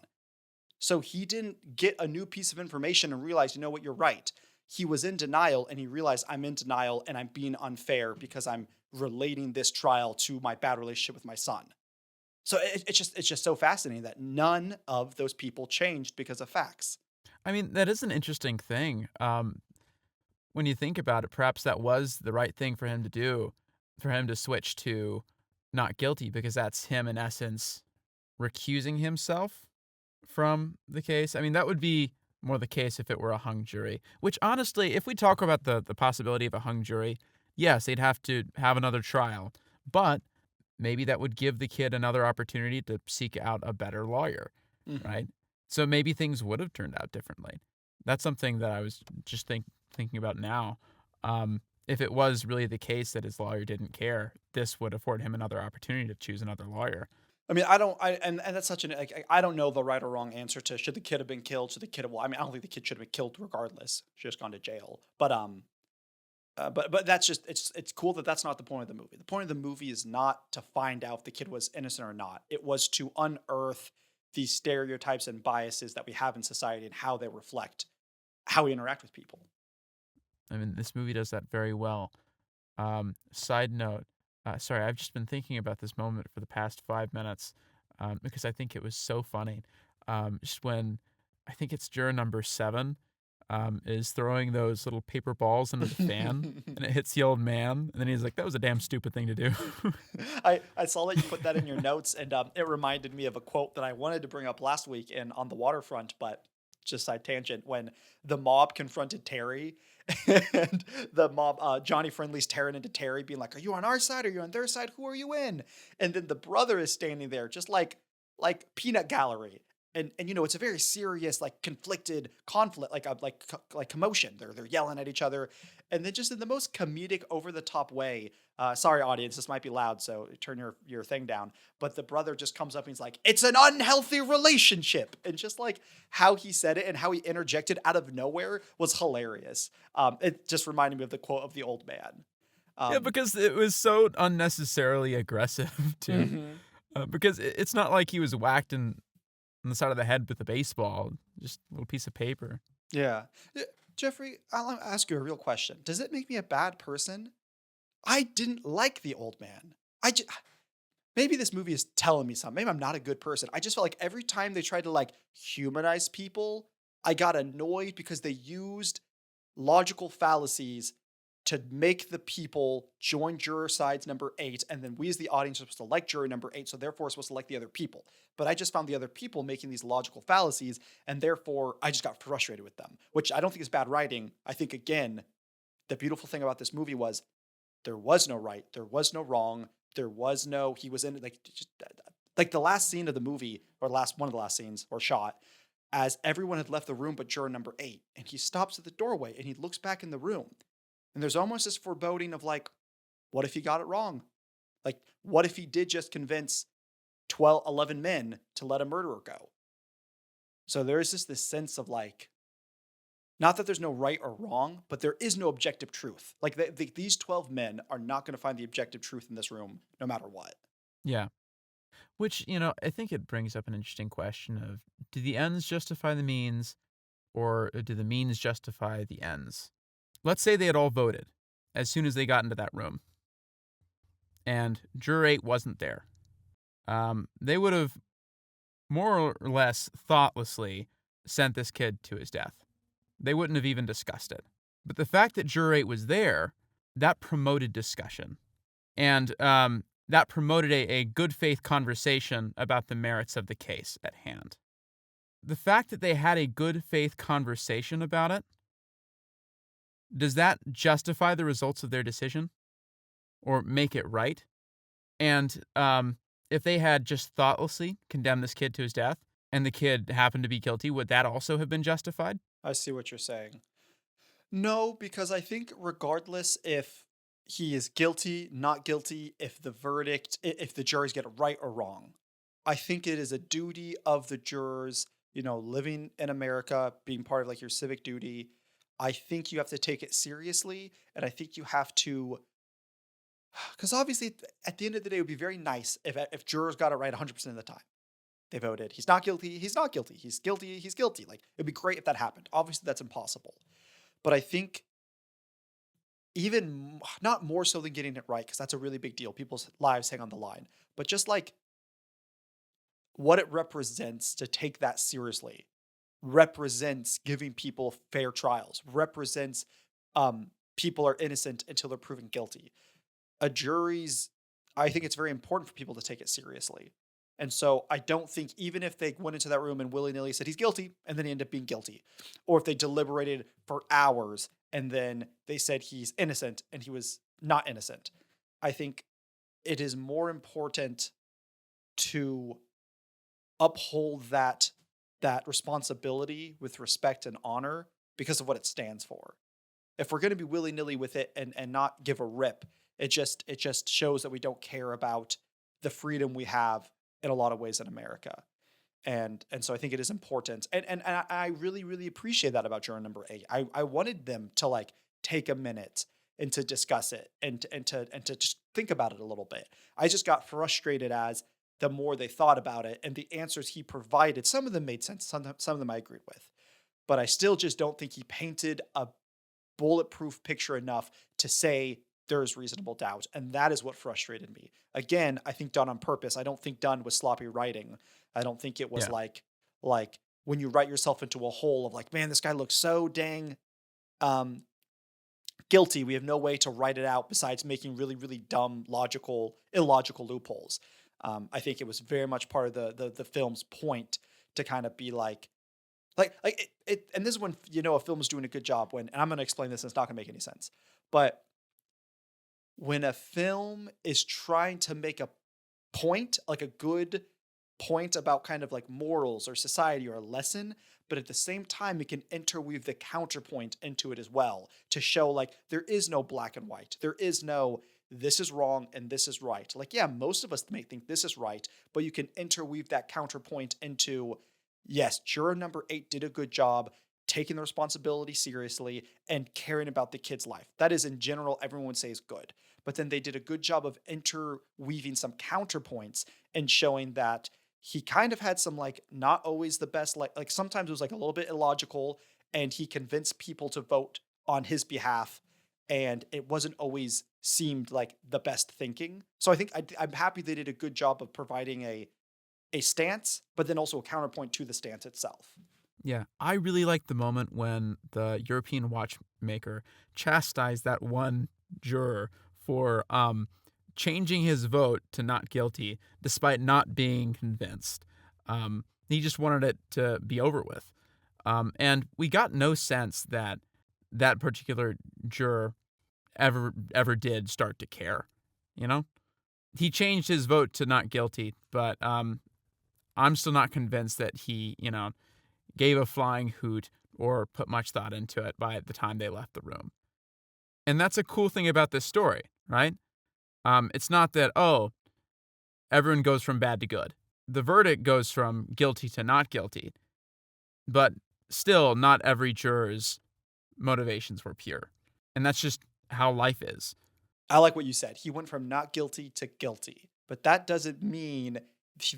So he didn't get a new piece of information and realize, you know what, you're right. He was in denial and he realized I'm in denial and I'm being unfair because I'm relating this trial to my bad relationship with my son. So it's just so fascinating that none of those people changed because of facts. I mean, that is an interesting thing. When you think about it, perhaps that was the right thing for him to do, for him to switch to not guilty, because that's him, in essence, recusing himself from the case. I mean, that would be more the case if it were a hung jury, which honestly, if we talk about the possibility of a hung jury, yes, they'd have to have another trial, but maybe that would give the kid another opportunity to seek out a better lawyer, right? So maybe things would have turned out differently. That's something that I was just thinking about now. If it was really the case that his lawyer didn't care, this would afford him another opportunity to choose another lawyer. I mean, and that's such an, like, I don't know the right or wrong answer to should the kid have been killed, should the kid have, well, I mean, I don't think the kid should have been killed regardless. Should have just gone to jail. But that's just, it's cool that that's not the point of the movie. The point of the movie is not to find out if the kid was innocent or not. It was to unearth these stereotypes and biases that we have in society and how they reflect how we interact with people. I mean, this movie does that very well. Side note, sorry, I've just been thinking about this moment for the past 5 minutes because I think it was so funny. Just when, I think it's juror number 7, is throwing those little paper balls into the fan and it hits the old man. And then he's like, that was a damn stupid thing to do. I saw that you put that in your notes and it reminded me of a quote that I wanted to bring up last week on the waterfront, but just side tangent, when the mob confronted Terry and the mob, Johnny Friendly's tearing into Terry being like, are you on our side? Are you on their side? Who are you in? And then the brother is standing there just like peanut gallery. And it's a very serious, like conflicted conflict, like commotion. They're yelling at each other. And then just in the most comedic over the top way, sorry audience, this might be loud, so turn your thing down. But the brother just comes up and he's like, it's an unhealthy relationship. And just like how he said it and how he interjected out of nowhere was hilarious. It just reminded me of the quote of the old man. Yeah, because it was so unnecessarily aggressive too. Because it's not like he was whacked on the side of the head with a baseball, just a little piece of paper. Yeah. Jeffrey, I'll ask you a real question. Does it make me a bad person? I didn't like the old man. Maybe this movie is telling me something. Maybe I'm not a good person. I just felt like every time they tried to like humanize people, I got annoyed because they used logical fallacies to make the people join juror sides number 8, and then we as the audience are supposed to like juror number 8, so therefore we're supposed to like the other people. But I just found the other people making these logical fallacies, and therefore I just got frustrated with them, which I don't think is bad writing. I think, again, the beautiful thing about this movie was there was no right, there was no wrong, there was no, he was in, like the last scene of the movie, or one of the last scenes, or shot, as everyone had left the room but juror number 8, and he stops at the doorway, and he looks back in the room, and there's almost this foreboding of like, what if he got it wrong? Like, what if he did just convince 11 men to let a murderer go? So there is just this sense of like, not that there's no right or wrong, but there is no objective truth. Like these 12 men are not going to find the objective truth in this room, no matter what. Yeah. Which, I think it brings up an interesting question of, do the ends justify the means, or do the means justify the ends? Let's say they had all voted as soon as they got into that room, and juror 8 wasn't there. They would have more or less thoughtlessly sent this kid to his death. They wouldn't have even discussed it. But the fact that juror 8 was there, that promoted discussion. And that promoted a good faith conversation about the merits of the case at hand. The fact that they had a good faith conversation about it, does that justify the results of their decision or make it right? And if they had just thoughtlessly condemned this kid to his death and the kid happened to be guilty, would that also have been justified? I see what you're saying. No, because I think regardless if he is guilty, not guilty, if the juries get it right or wrong, I think it is a duty of the jurors, living in America, being part of like your civic duty. I think you have to take it seriously, and I think you have to, because obviously at the end of the day, it would be very nice if jurors got it right 100% of the time. They voted, he's not guilty, he's not guilty, he's guilty, he's guilty. Like, it'd be great if that happened. Obviously, that's impossible. But I think even not more so than getting it right, because that's a really big deal. People's lives hang on the line. But just like what it represents to take that seriously, represents giving people fair trials, represents people are innocent until they're proven guilty. I think it's very important for people to take it seriously. And so I don't think, even if they went into that room and willy-nilly said he's guilty, and then he ended up being guilty, or if they deliberated for hours and then they said he's innocent and he was not innocent, I think it is more important to uphold that responsibility with respect and honor because of what it stands for. If we're going to be willy-nilly with it and not give a rip, it just shows that we don't care about the freedom we have in a lot of ways in America. And so I think it is important. And I really, really appreciate that about juror number 8. I wanted them to like take a minute and to discuss it and to just think about it a little bit. I just got frustrated as the more they thought about it, and the answers he provided, some of them made sense, some of them I agreed with. But I still just don't think he painted a bulletproof picture enough to say there's reasonable doubt. And that is what frustrated me. Again, I think done on purpose. I don't think done with sloppy writing. I don't think it was like when you write yourself into a hole of like, man, this guy looks so dang guilty. We have no way to write it out besides making really, really dumb, illogical loopholes. I think it was very much part of the film's point to kind of be like it. And this is when, a film is doing a good job and I'm going to explain this and it's not going to make any sense. But when a film is trying to make a point, like a good point about kind of like morals or society or a lesson, but at the same time, it can interweave the counterpoint into it as well to show like there is no black and white. There is no this is wrong and this is right. Like, yeah, most of us may think this is right, but you can interweave that counterpoint into, yes, juror number 8 did a good job taking the responsibility seriously and caring about the kid's life. That is, in general, everyone would say is good. But then they did a good job of interweaving some counterpoints and showing that he kind of had some like not always the best, like sometimes it was like a little bit illogical, and he convinced people to vote on his behalf, and it wasn't always seemed like the best thinking. So I think I'm happy they did a good job of providing a stance, but then also a counterpoint to the stance itself. Yeah, I really like the moment when the European watchmaker chastised that one juror for changing his vote to not guilty despite not being convinced. He just wanted it to be over with. And we got no sense that that particular juror ever did start to care. You know, he changed his vote to not guilty, but I'm still not convinced that he, gave a flying hoot or put much thought into it by the time they left the room. And that's a cool thing about this story, right? It's not that, oh, everyone goes from bad to good. The verdict goes from guilty to not guilty, but still, not every juror's motivations were pure. And that's just how life is. I like what you said. He went from not guilty to guilty, but that doesn't mean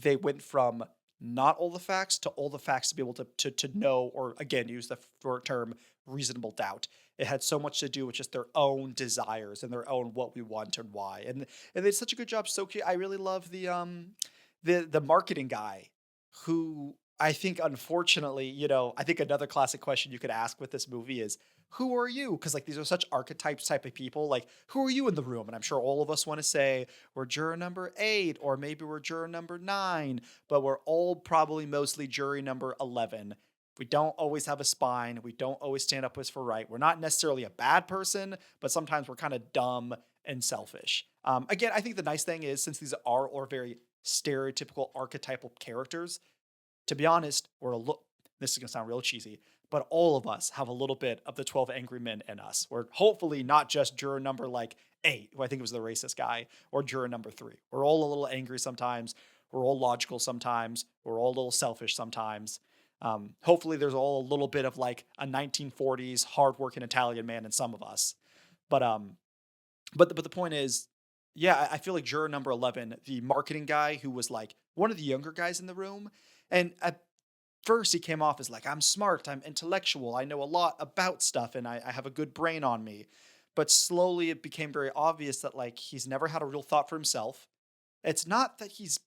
they went from not all the facts to all the facts to be able to know, or again, use the term reasonable doubt. It had so much to do with just their own desires and their own what we want and why. And they did such a good job. So I really love the marketing guy who I think, unfortunately, I think another classic question you could ask with this movie is, who are you? Because like these are such archetypes type of people. Like, who are you in the room? And I'm sure all of us want to say we're juror number 8, or maybe we're juror number 9, but we're all probably mostly jury number 11. We don't always have a spine. We don't always stand up for right. We're not necessarily a bad person, but sometimes we're kind of dumb and selfish. Again, I think the nice thing is, since these are all very stereotypical archetypal characters, to be honest, this is going to sound real cheesy, but all of us have a little bit of the 12 Angry Men in us. We're hopefully not just juror number like 8, who I think was the racist guy, or juror number 3. We're all a little angry sometimes. We're all logical sometimes. We're all a little selfish sometimes. Hopefully there's all a little bit of like a 1940s hardworking Italian man in some of us. But the point is, yeah, I feel like juror number 11, the marketing guy who was like one of the younger guys in the room, and at first he came off as like, I'm smart, I'm intellectual, I know a lot about stuff, and I have a good brain on me. But slowly it became very obvious that like he's never had a real thought for himself. It's not that he's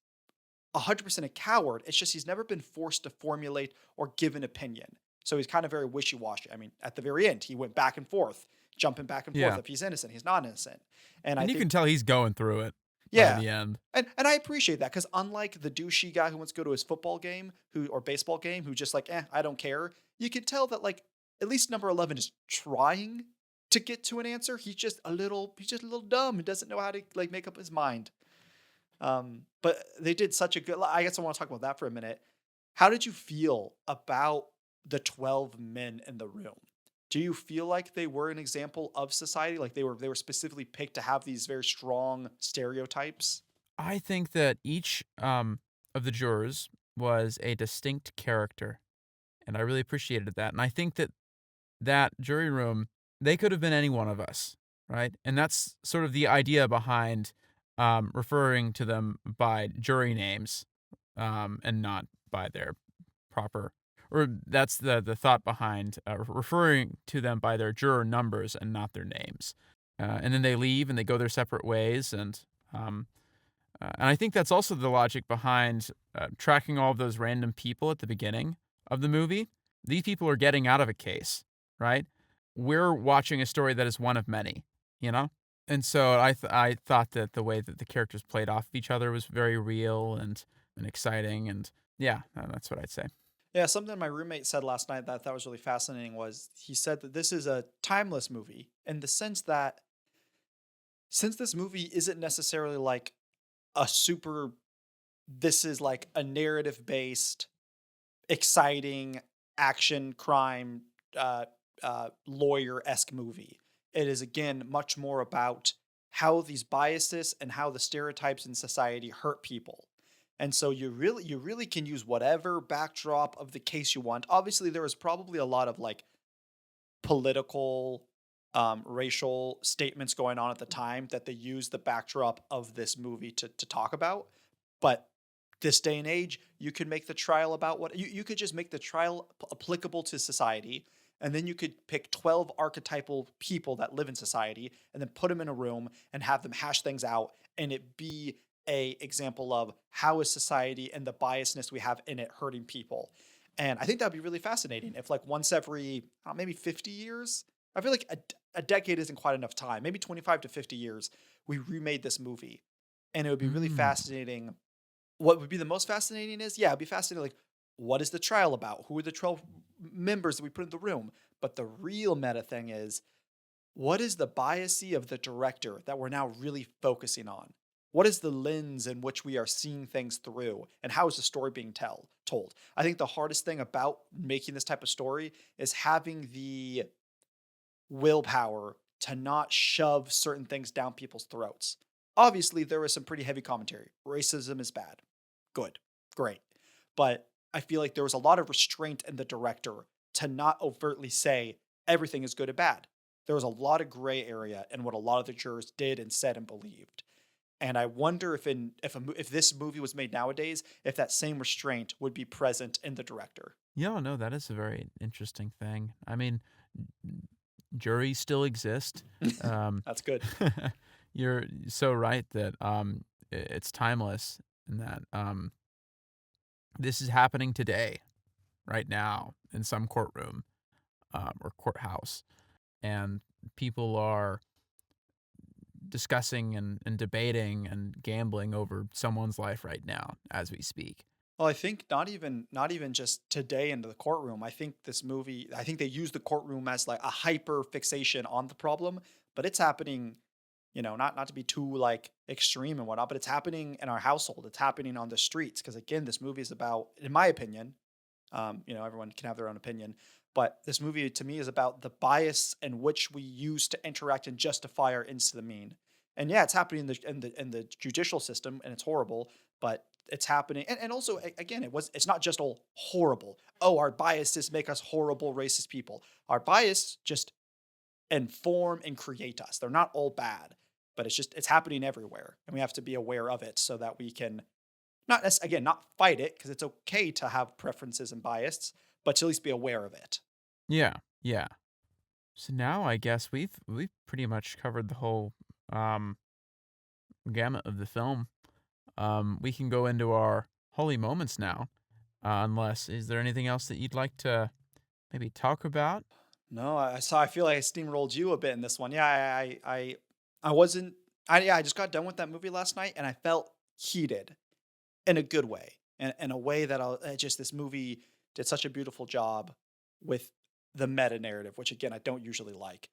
100% a coward. It's just he's never been forced to formulate or give an opinion. So he's kind of very wishy-washy. I mean, at the very end, he went back and forth, jumping back and forth. Yeah. If he's innocent, he's not innocent. And I And you think, can tell he's going through it by yeah. the end. And I appreciate that, because unlike the douchey guy who wants to go to his football game or baseball game, who just like, I don't care, you can tell that like at least number 11 is trying to get to an answer. He's just a little dumb and doesn't know how to like make up his mind. But they did such a good, I guess I want to talk about that for a minute. How did you feel about the 12 men in the room? Do you feel like they were an example of society? Like they were specifically picked to have these very strong stereotypes? I think that each of the jurors was a distinct character, and I really appreciated that. And I think that that jury room, they could have been any one of us, right? And that's sort of the idea behind referring to them by jury names and not by their proper, or that's the thought behind referring to them by their juror numbers and not their names. And then they leave and they go their separate ways, and I think that's also the logic behind tracking all of those random people at the beginning of the movie. These people are getting out of a case, right? We're watching a story that is one of many, you know? And so I thought that the way that the characters played off of each other was very real and exciting. And yeah, that's what I'd say. Yeah, something my roommate said last night that I thought was really fascinating was he said that this is a timeless movie in the sense that since this movie isn't necessarily like a super, this is like a narrative based, exciting action crime lawyer esque movie. It is again much more about how these biases and how the stereotypes in society hurt people. And so you really can use whatever backdrop of the case you want. Obviously, there is probably a lot of like political, racial statements going on at the time that they use the backdrop of this movie to talk about. But this day and age, you could make the trial about what you could just make the trial applicable to society. And then you could pick 12 archetypal people that live in society and then put them in a room and have them hash things out. And it be a example of how is society and the biasness we have in it hurting people. And I think that'd be really fascinating if like once every maybe 50 years, I feel like a decade isn't quite enough time, maybe 25 to 50 years, we remade this movie. And it would be really Mm. fascinating. What would be the most fascinating is, yeah, it'd be fascinating. Like, what is the trial about? Who are the 12 members that we put in the room? But the real meta thing is, what is the biasy of the director that we're now really focusing on? What is the lens in which we are seeing things through? And how is the story being told? I think the hardest thing about making this type of story is having the willpower to not shove certain things down people's throats. Obviously, there is some pretty heavy commentary. Racism is bad. Good. Great. But I feel like there was a lot of restraint in the director to not overtly say everything is good or bad. There was a lot of gray area in what a lot of the jurors did and said and believed. And I wonder if this movie was made nowadays, if that same restraint would be present in the director. Yeah, no, that is a very interesting thing. I mean, juries still exist. That's good. You're so right that it's timeless and that this is happening today, right now, in some courtroom or courthouse, and people are discussing and debating and gambling over someone's life right now as we speak. Well, I think not even just today into the courtroom. I think this movie, I think they use the courtroom as like a hyper fixation on the problem, but it's happening, not to be too like extreme and whatnot, but it's happening in our household. It's happening on the streets. Because again, this movie is about, in my opinion, everyone can have their own opinion, but this movie to me is about the bias in which we use to interact and justify our ends to the mean. And yeah, it's happening in the judicial system, and it's horrible, but it's happening. And also, again, it's not just all horrible. Oh, our biases make us horrible, racist people. Our bias just inform and create us. They're not all bad, but it's happening everywhere, and we have to be aware of it so that we can not fight it, because it's okay to have preferences and bias, but to at least be aware of it. Yeah, yeah. So now I guess we've pretty much covered the whole um, gamut of the film. We can go into our holy moments now, unless is there anything else that you'd like to maybe talk about? No, I feel like I steamrolled you a bit in this one. Yeah, I wasn't. I just got done with that movie last night, and I felt heated in a good way, and in a way that just this movie did such a beautiful job with the meta narrative, which again I don't usually like.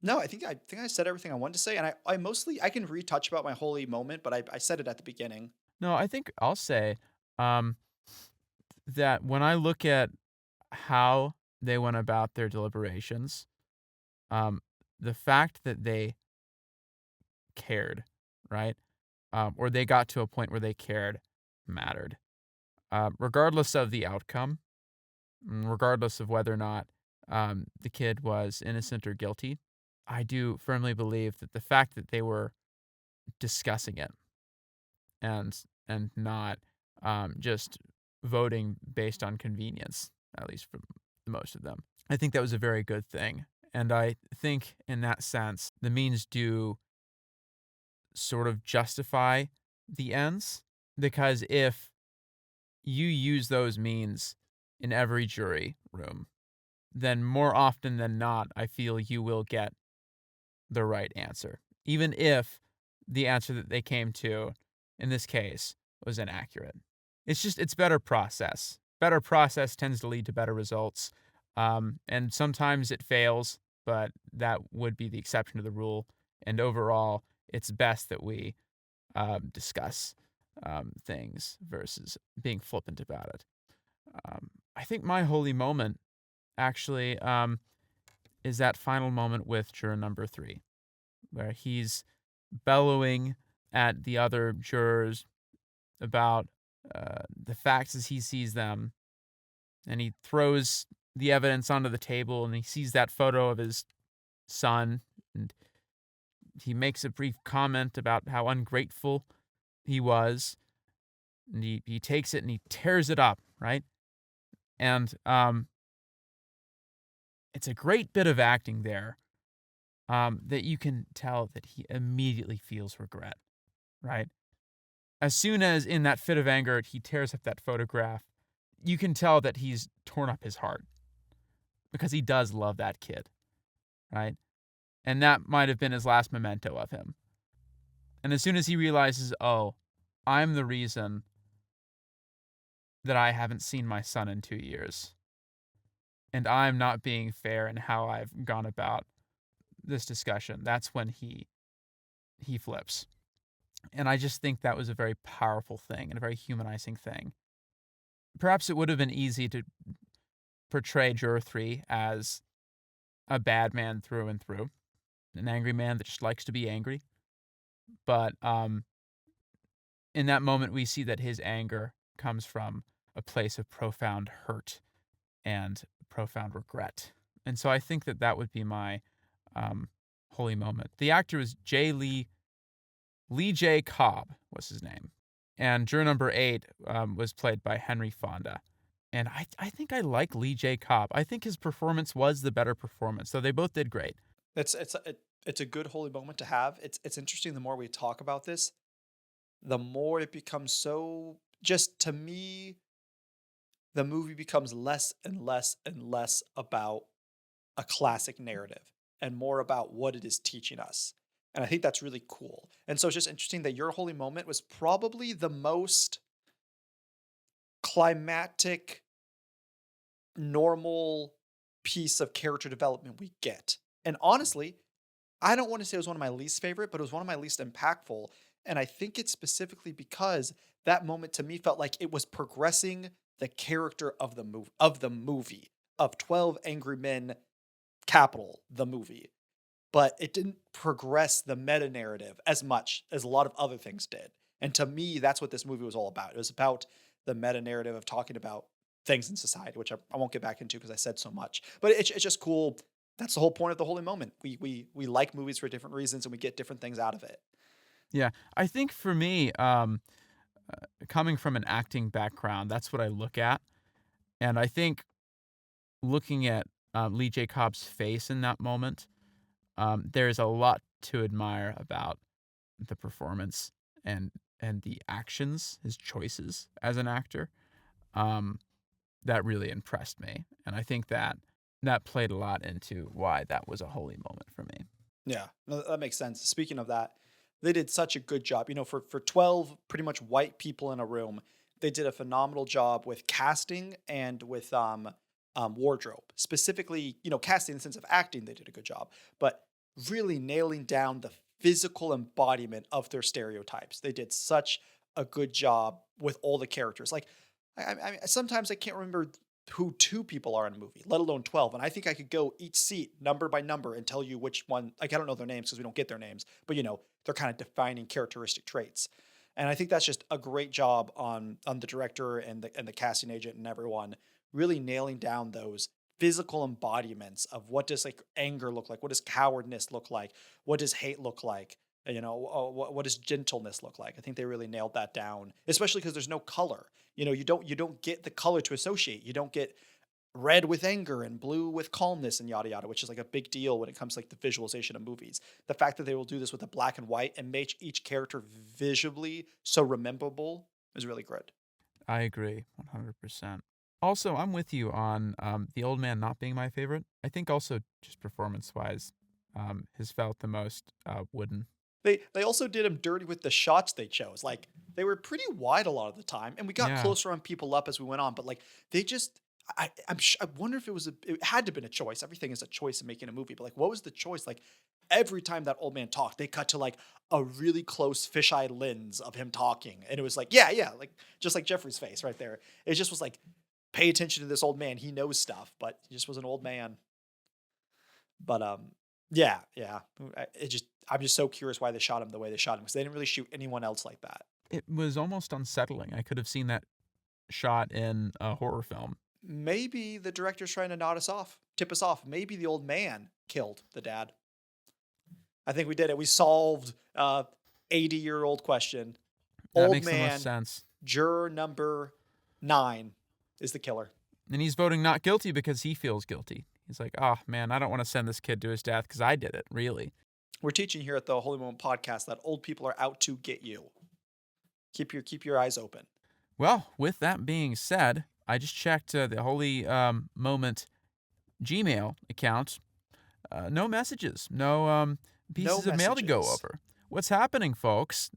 No, I think I said everything I wanted to say, and I mostly I can retouch about my holy moment, but I said it at the beginning. No, I think I'll say um, that when I look at how they went about their deliberations, um, the fact that they cared, right? Or they got to a point where they cared mattered. Regardless of the outcome, regardless of whether or not the kid was innocent or guilty, I do firmly believe that the fact that they were discussing it and not just voting based on convenience, at least for most of them, I think that was a very good thing. And I think in that sense, the means do sort of justify the ends, because if you use those means in every jury room, then more often than not, I feel you will get the right answer, even if the answer that they came to in this case was inaccurate. It's better process. Better process tends to lead to better results. And sometimes it fails, but that would be the exception to the rule. And overall, it's best that we discuss things versus being flippant about it. I think my holy moment actually is that final moment with juror number 3, where he's bellowing at the other jurors about the facts as he sees them, and he throws the evidence onto the table, and he sees that photo of his son, and he makes a brief comment about how ungrateful he was, and he takes it and he tears it up, right? And it's a great bit of acting there, that you can tell that he immediately feels regret, right? As soon as in that fit of anger he tears up that photograph, you can tell that he's torn up his heart because he does love that kid, right? And that might have been his last memento of him. And as soon as he realizes, oh, I'm the reason that I haven't seen my son in 2 years, and I'm not being fair in how I've gone about this discussion, that's when he flips. And I just think that was a very powerful thing and a very humanizing thing. Perhaps it would have been easy to portray Juror 3 as a bad man through and through, an angry man that just likes to be angry. But in that moment, we see that his anger comes from a place of profound hurt and profound regret. And so I think that would be my holy moment. The actor was Lee J. Cobb was his name. And juror number 8 was played by Henry Fonda. And I think I like Lee J. Cobb. I think his performance was the better performance, so they both did great. It's a good holy moment to have. It's interesting. The more we talk about this, the more it becomes so. Just to me, the movie becomes less and less and less about a classic narrative and more about what it is teaching us. And I think that's really cool. And so it's just interesting that your holy moment was probably the most climactic, normal piece of character development we get. And honestly, I don't want to say it was one of my least favorite, but it was one of my least impactful. And I think it's specifically because that moment to me felt like it was progressing the character of the movie of 12 Angry Men, capital the movie. But it didn't progress the meta narrative as much as a lot of other things did. And to me, that's what this movie was all about. It was about the meta narrative of talking about things in society, which I won't get back into because I said so much. But it's just cool. That's the whole point of the holy moment. We like movies for different reasons and we get different things out of it. Yeah, I think for me, coming from an acting background, that's what I look at. And I think looking at Lee J. Cobb's face in that moment, there's a lot to admire about the performance and the actions, his choices as an actor. That really impressed me. And I think that played a lot into why that was a holy moment for me. Yeah, no, that makes sense. Speaking of that, they did such a good job. For 12 pretty much white people in a room, they did a phenomenal job with casting and with wardrobe. Specifically, casting in the sense of acting, they did a good job. But really nailing down the physical embodiment of their stereotypes. They did such a good job with all the characters. Like, I sometimes I can't remember who 2 people are in a movie, let alone 12. And I think I could go each seat number by number and tell you which one. Like, I don't know their names because we don't get their names, but they're kind of defining characteristic traits. And I think that's just a great job on the director and the casting agent and everyone really nailing down those physical embodiments of what does like anger look like, what does cowardness look like, what does hate look like, what does gentleness look like. I think they really nailed that down, especially because there's no color. You don't get the color to associate. You don't get red with anger and blue with calmness and yada yada, which is like a big deal when it comes to like the visualization of movies. The fact that they will do this with a black and white and make each character visually so rememberable is really good. I agree 100%. Also, I'm with you on the old man not being my favorite. I think also just performance-wise, has felt the most wooden. They also did him dirty with the shots they chose. Like, they were pretty wide a lot of the time, and we got closer on people up as we went on. But like, they just, I wonder if it had to have been a choice. Everything is a choice in making a movie. But like, what was the choice? Like, every time that old man talked, they cut to like a really close fisheye lens of him talking, and it was like, yeah, like just like Jeffrey's face right there. It just was like, pay attention to this old man. He knows stuff, but he just was an old man. But yeah. I'm just so curious why they shot him the way they shot him, because they didn't really shoot anyone else like that. It was almost unsettling. I could have seen that shot in a horror film. Maybe the director's trying to tip us off. Maybe the old man killed the dad. I think we did it. We solved 80-year-old question. That old makes man, the most sense. Juror number 9 is the killer. And he's voting not guilty because he feels guilty. He's like, oh, man, I don't want to send this kid to his death because I did it, really. We're teaching here at the Holy Moment Podcast that old people are out to get you. Keep your eyes open. Well, with that being said, I just checked the Holy Moment Gmail account. No messages. No pieces No of mail to go messages. over. What's happening, folks?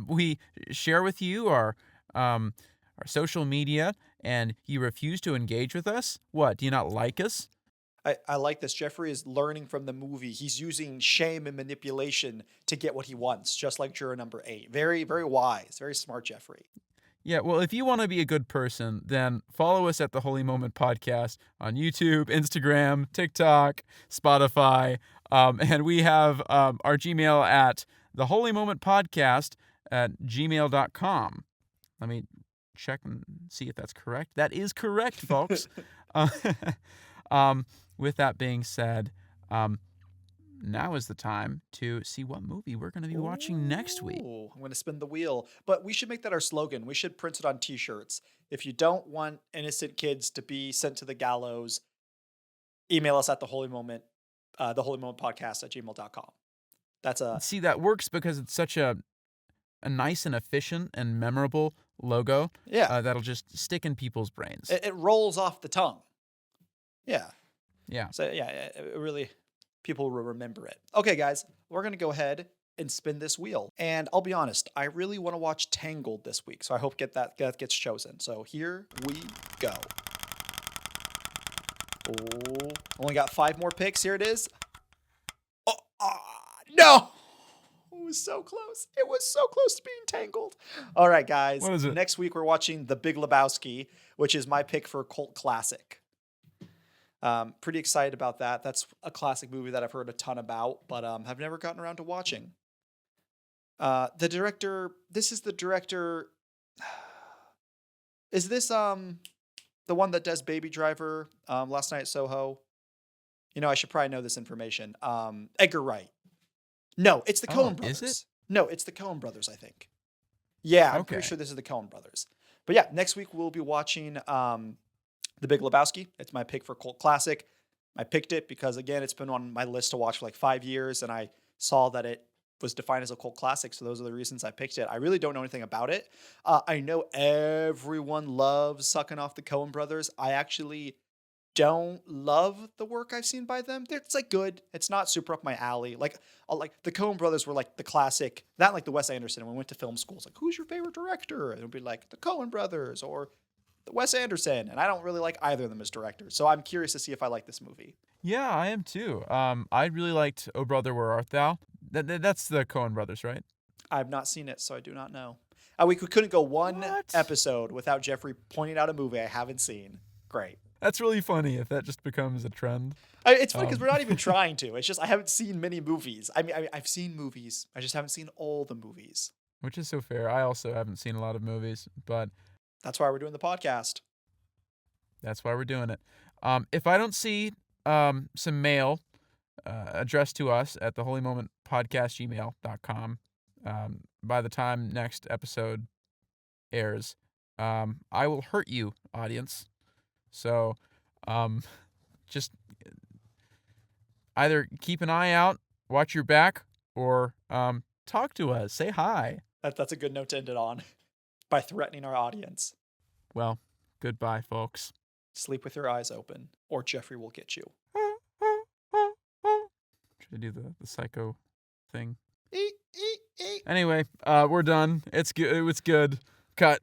We share with you our social media, and you refuse to engage with us? What, do you not like us? I like this. Jeffrey is learning from the movie. He's using shame and manipulation to get what he wants, just like juror number 8. Very, very wise. Very smart, Jeffrey. Yeah, well, if you want to be a good person, then follow us at the Holy Moment Podcast on YouTube, Instagram, TikTok, Spotify, and we have our Gmail at theholymomentpodcast@gmail.com. Let me check and see if that's correct. That is correct, folks. Uh, with that being said, now is the time to see what movie we're going to be watching next week. Ooh, I'm going to spin the wheel. But we should make that our slogan. We should print it on t-shirts. If you don't want innocent kids to be sent to the gallows, email us at theholymomentpodcast@gmail.com. That's a See, that works because it's such a nice and efficient and memorable logo that'll just stick in people's brains. it rolls off the tongue. Yeah. Yeah. So yeah, it really, people will remember it. Okay, guys, we're going to go ahead and spin this wheel. And I'll be honest, I really want to watch Tangled this week. So I hope that gets chosen. So here we go. Oh, only got 5 more picks. Here it is. Oh, no. It was so close. It was so close to being Tangled. All right, guys. What is it? Next week, we're watching The Big Lebowski, which is my pick for a cult classic. Pretty excited about that. That's a classic movie that I've heard a ton about, but have never gotten around to watching. The director, this is the director. Is this the one that does Baby Driver, Last Night at Soho? You know, I should probably know this information. Edgar Wright. No, it's the Coen brothers. Is it? No, it's the Coen brothers, I think. Yeah, I'm Okay. pretty sure this is the Coen brothers. But yeah, next week we'll be watching The Big Lebowski. It's my pick for cult classic. I picked it because, again, it's been on my list to watch for like 5 years, and I saw that it was defined as a cult classic, so those are the reasons I picked it. I really don't know anything about it. I know everyone loves sucking off the Coen brothers. I actually don't love the work I've seen by them. It's like good. It's not super up my alley. Like the Coen brothers were like the classic, not like the Wes Anderson. When we went to film school, it's like, who's your favorite director? And it would be like the Coen brothers or the Wes Anderson. And I don't really like either of them as directors. So I'm curious to see if I like this movie. Yeah, I am too. I really liked Oh Brother, Where Art Thou? That's the Coen brothers, right? I've not seen it, so I do not know. We couldn't go one What? episode without Jeffrey pointing out a movie I haven't seen. Great. That's really funny if that just becomes a trend. It's funny because we're not even trying to. It's just I haven't seen many movies. I mean, I've seen movies. I just haven't seen all the movies. Which is so fair. I also haven't seen a lot of movies, but That's why we're doing the podcast. that's why we're doing it. If I don't see some mail addressed to us at theholymomentpodcast@gmail.com by the time next episode airs, I will hurt you, audience. So just either keep an eye out, watch your back, or talk to us. Say hi. That's a good note to end it on by threatening our audience. Well, goodbye, folks. Sleep with your eyes open, or Jeffrey will get you. Try to do the psycho thing. Eek, eek, eek. Anyway, we're done. It's good. Cut.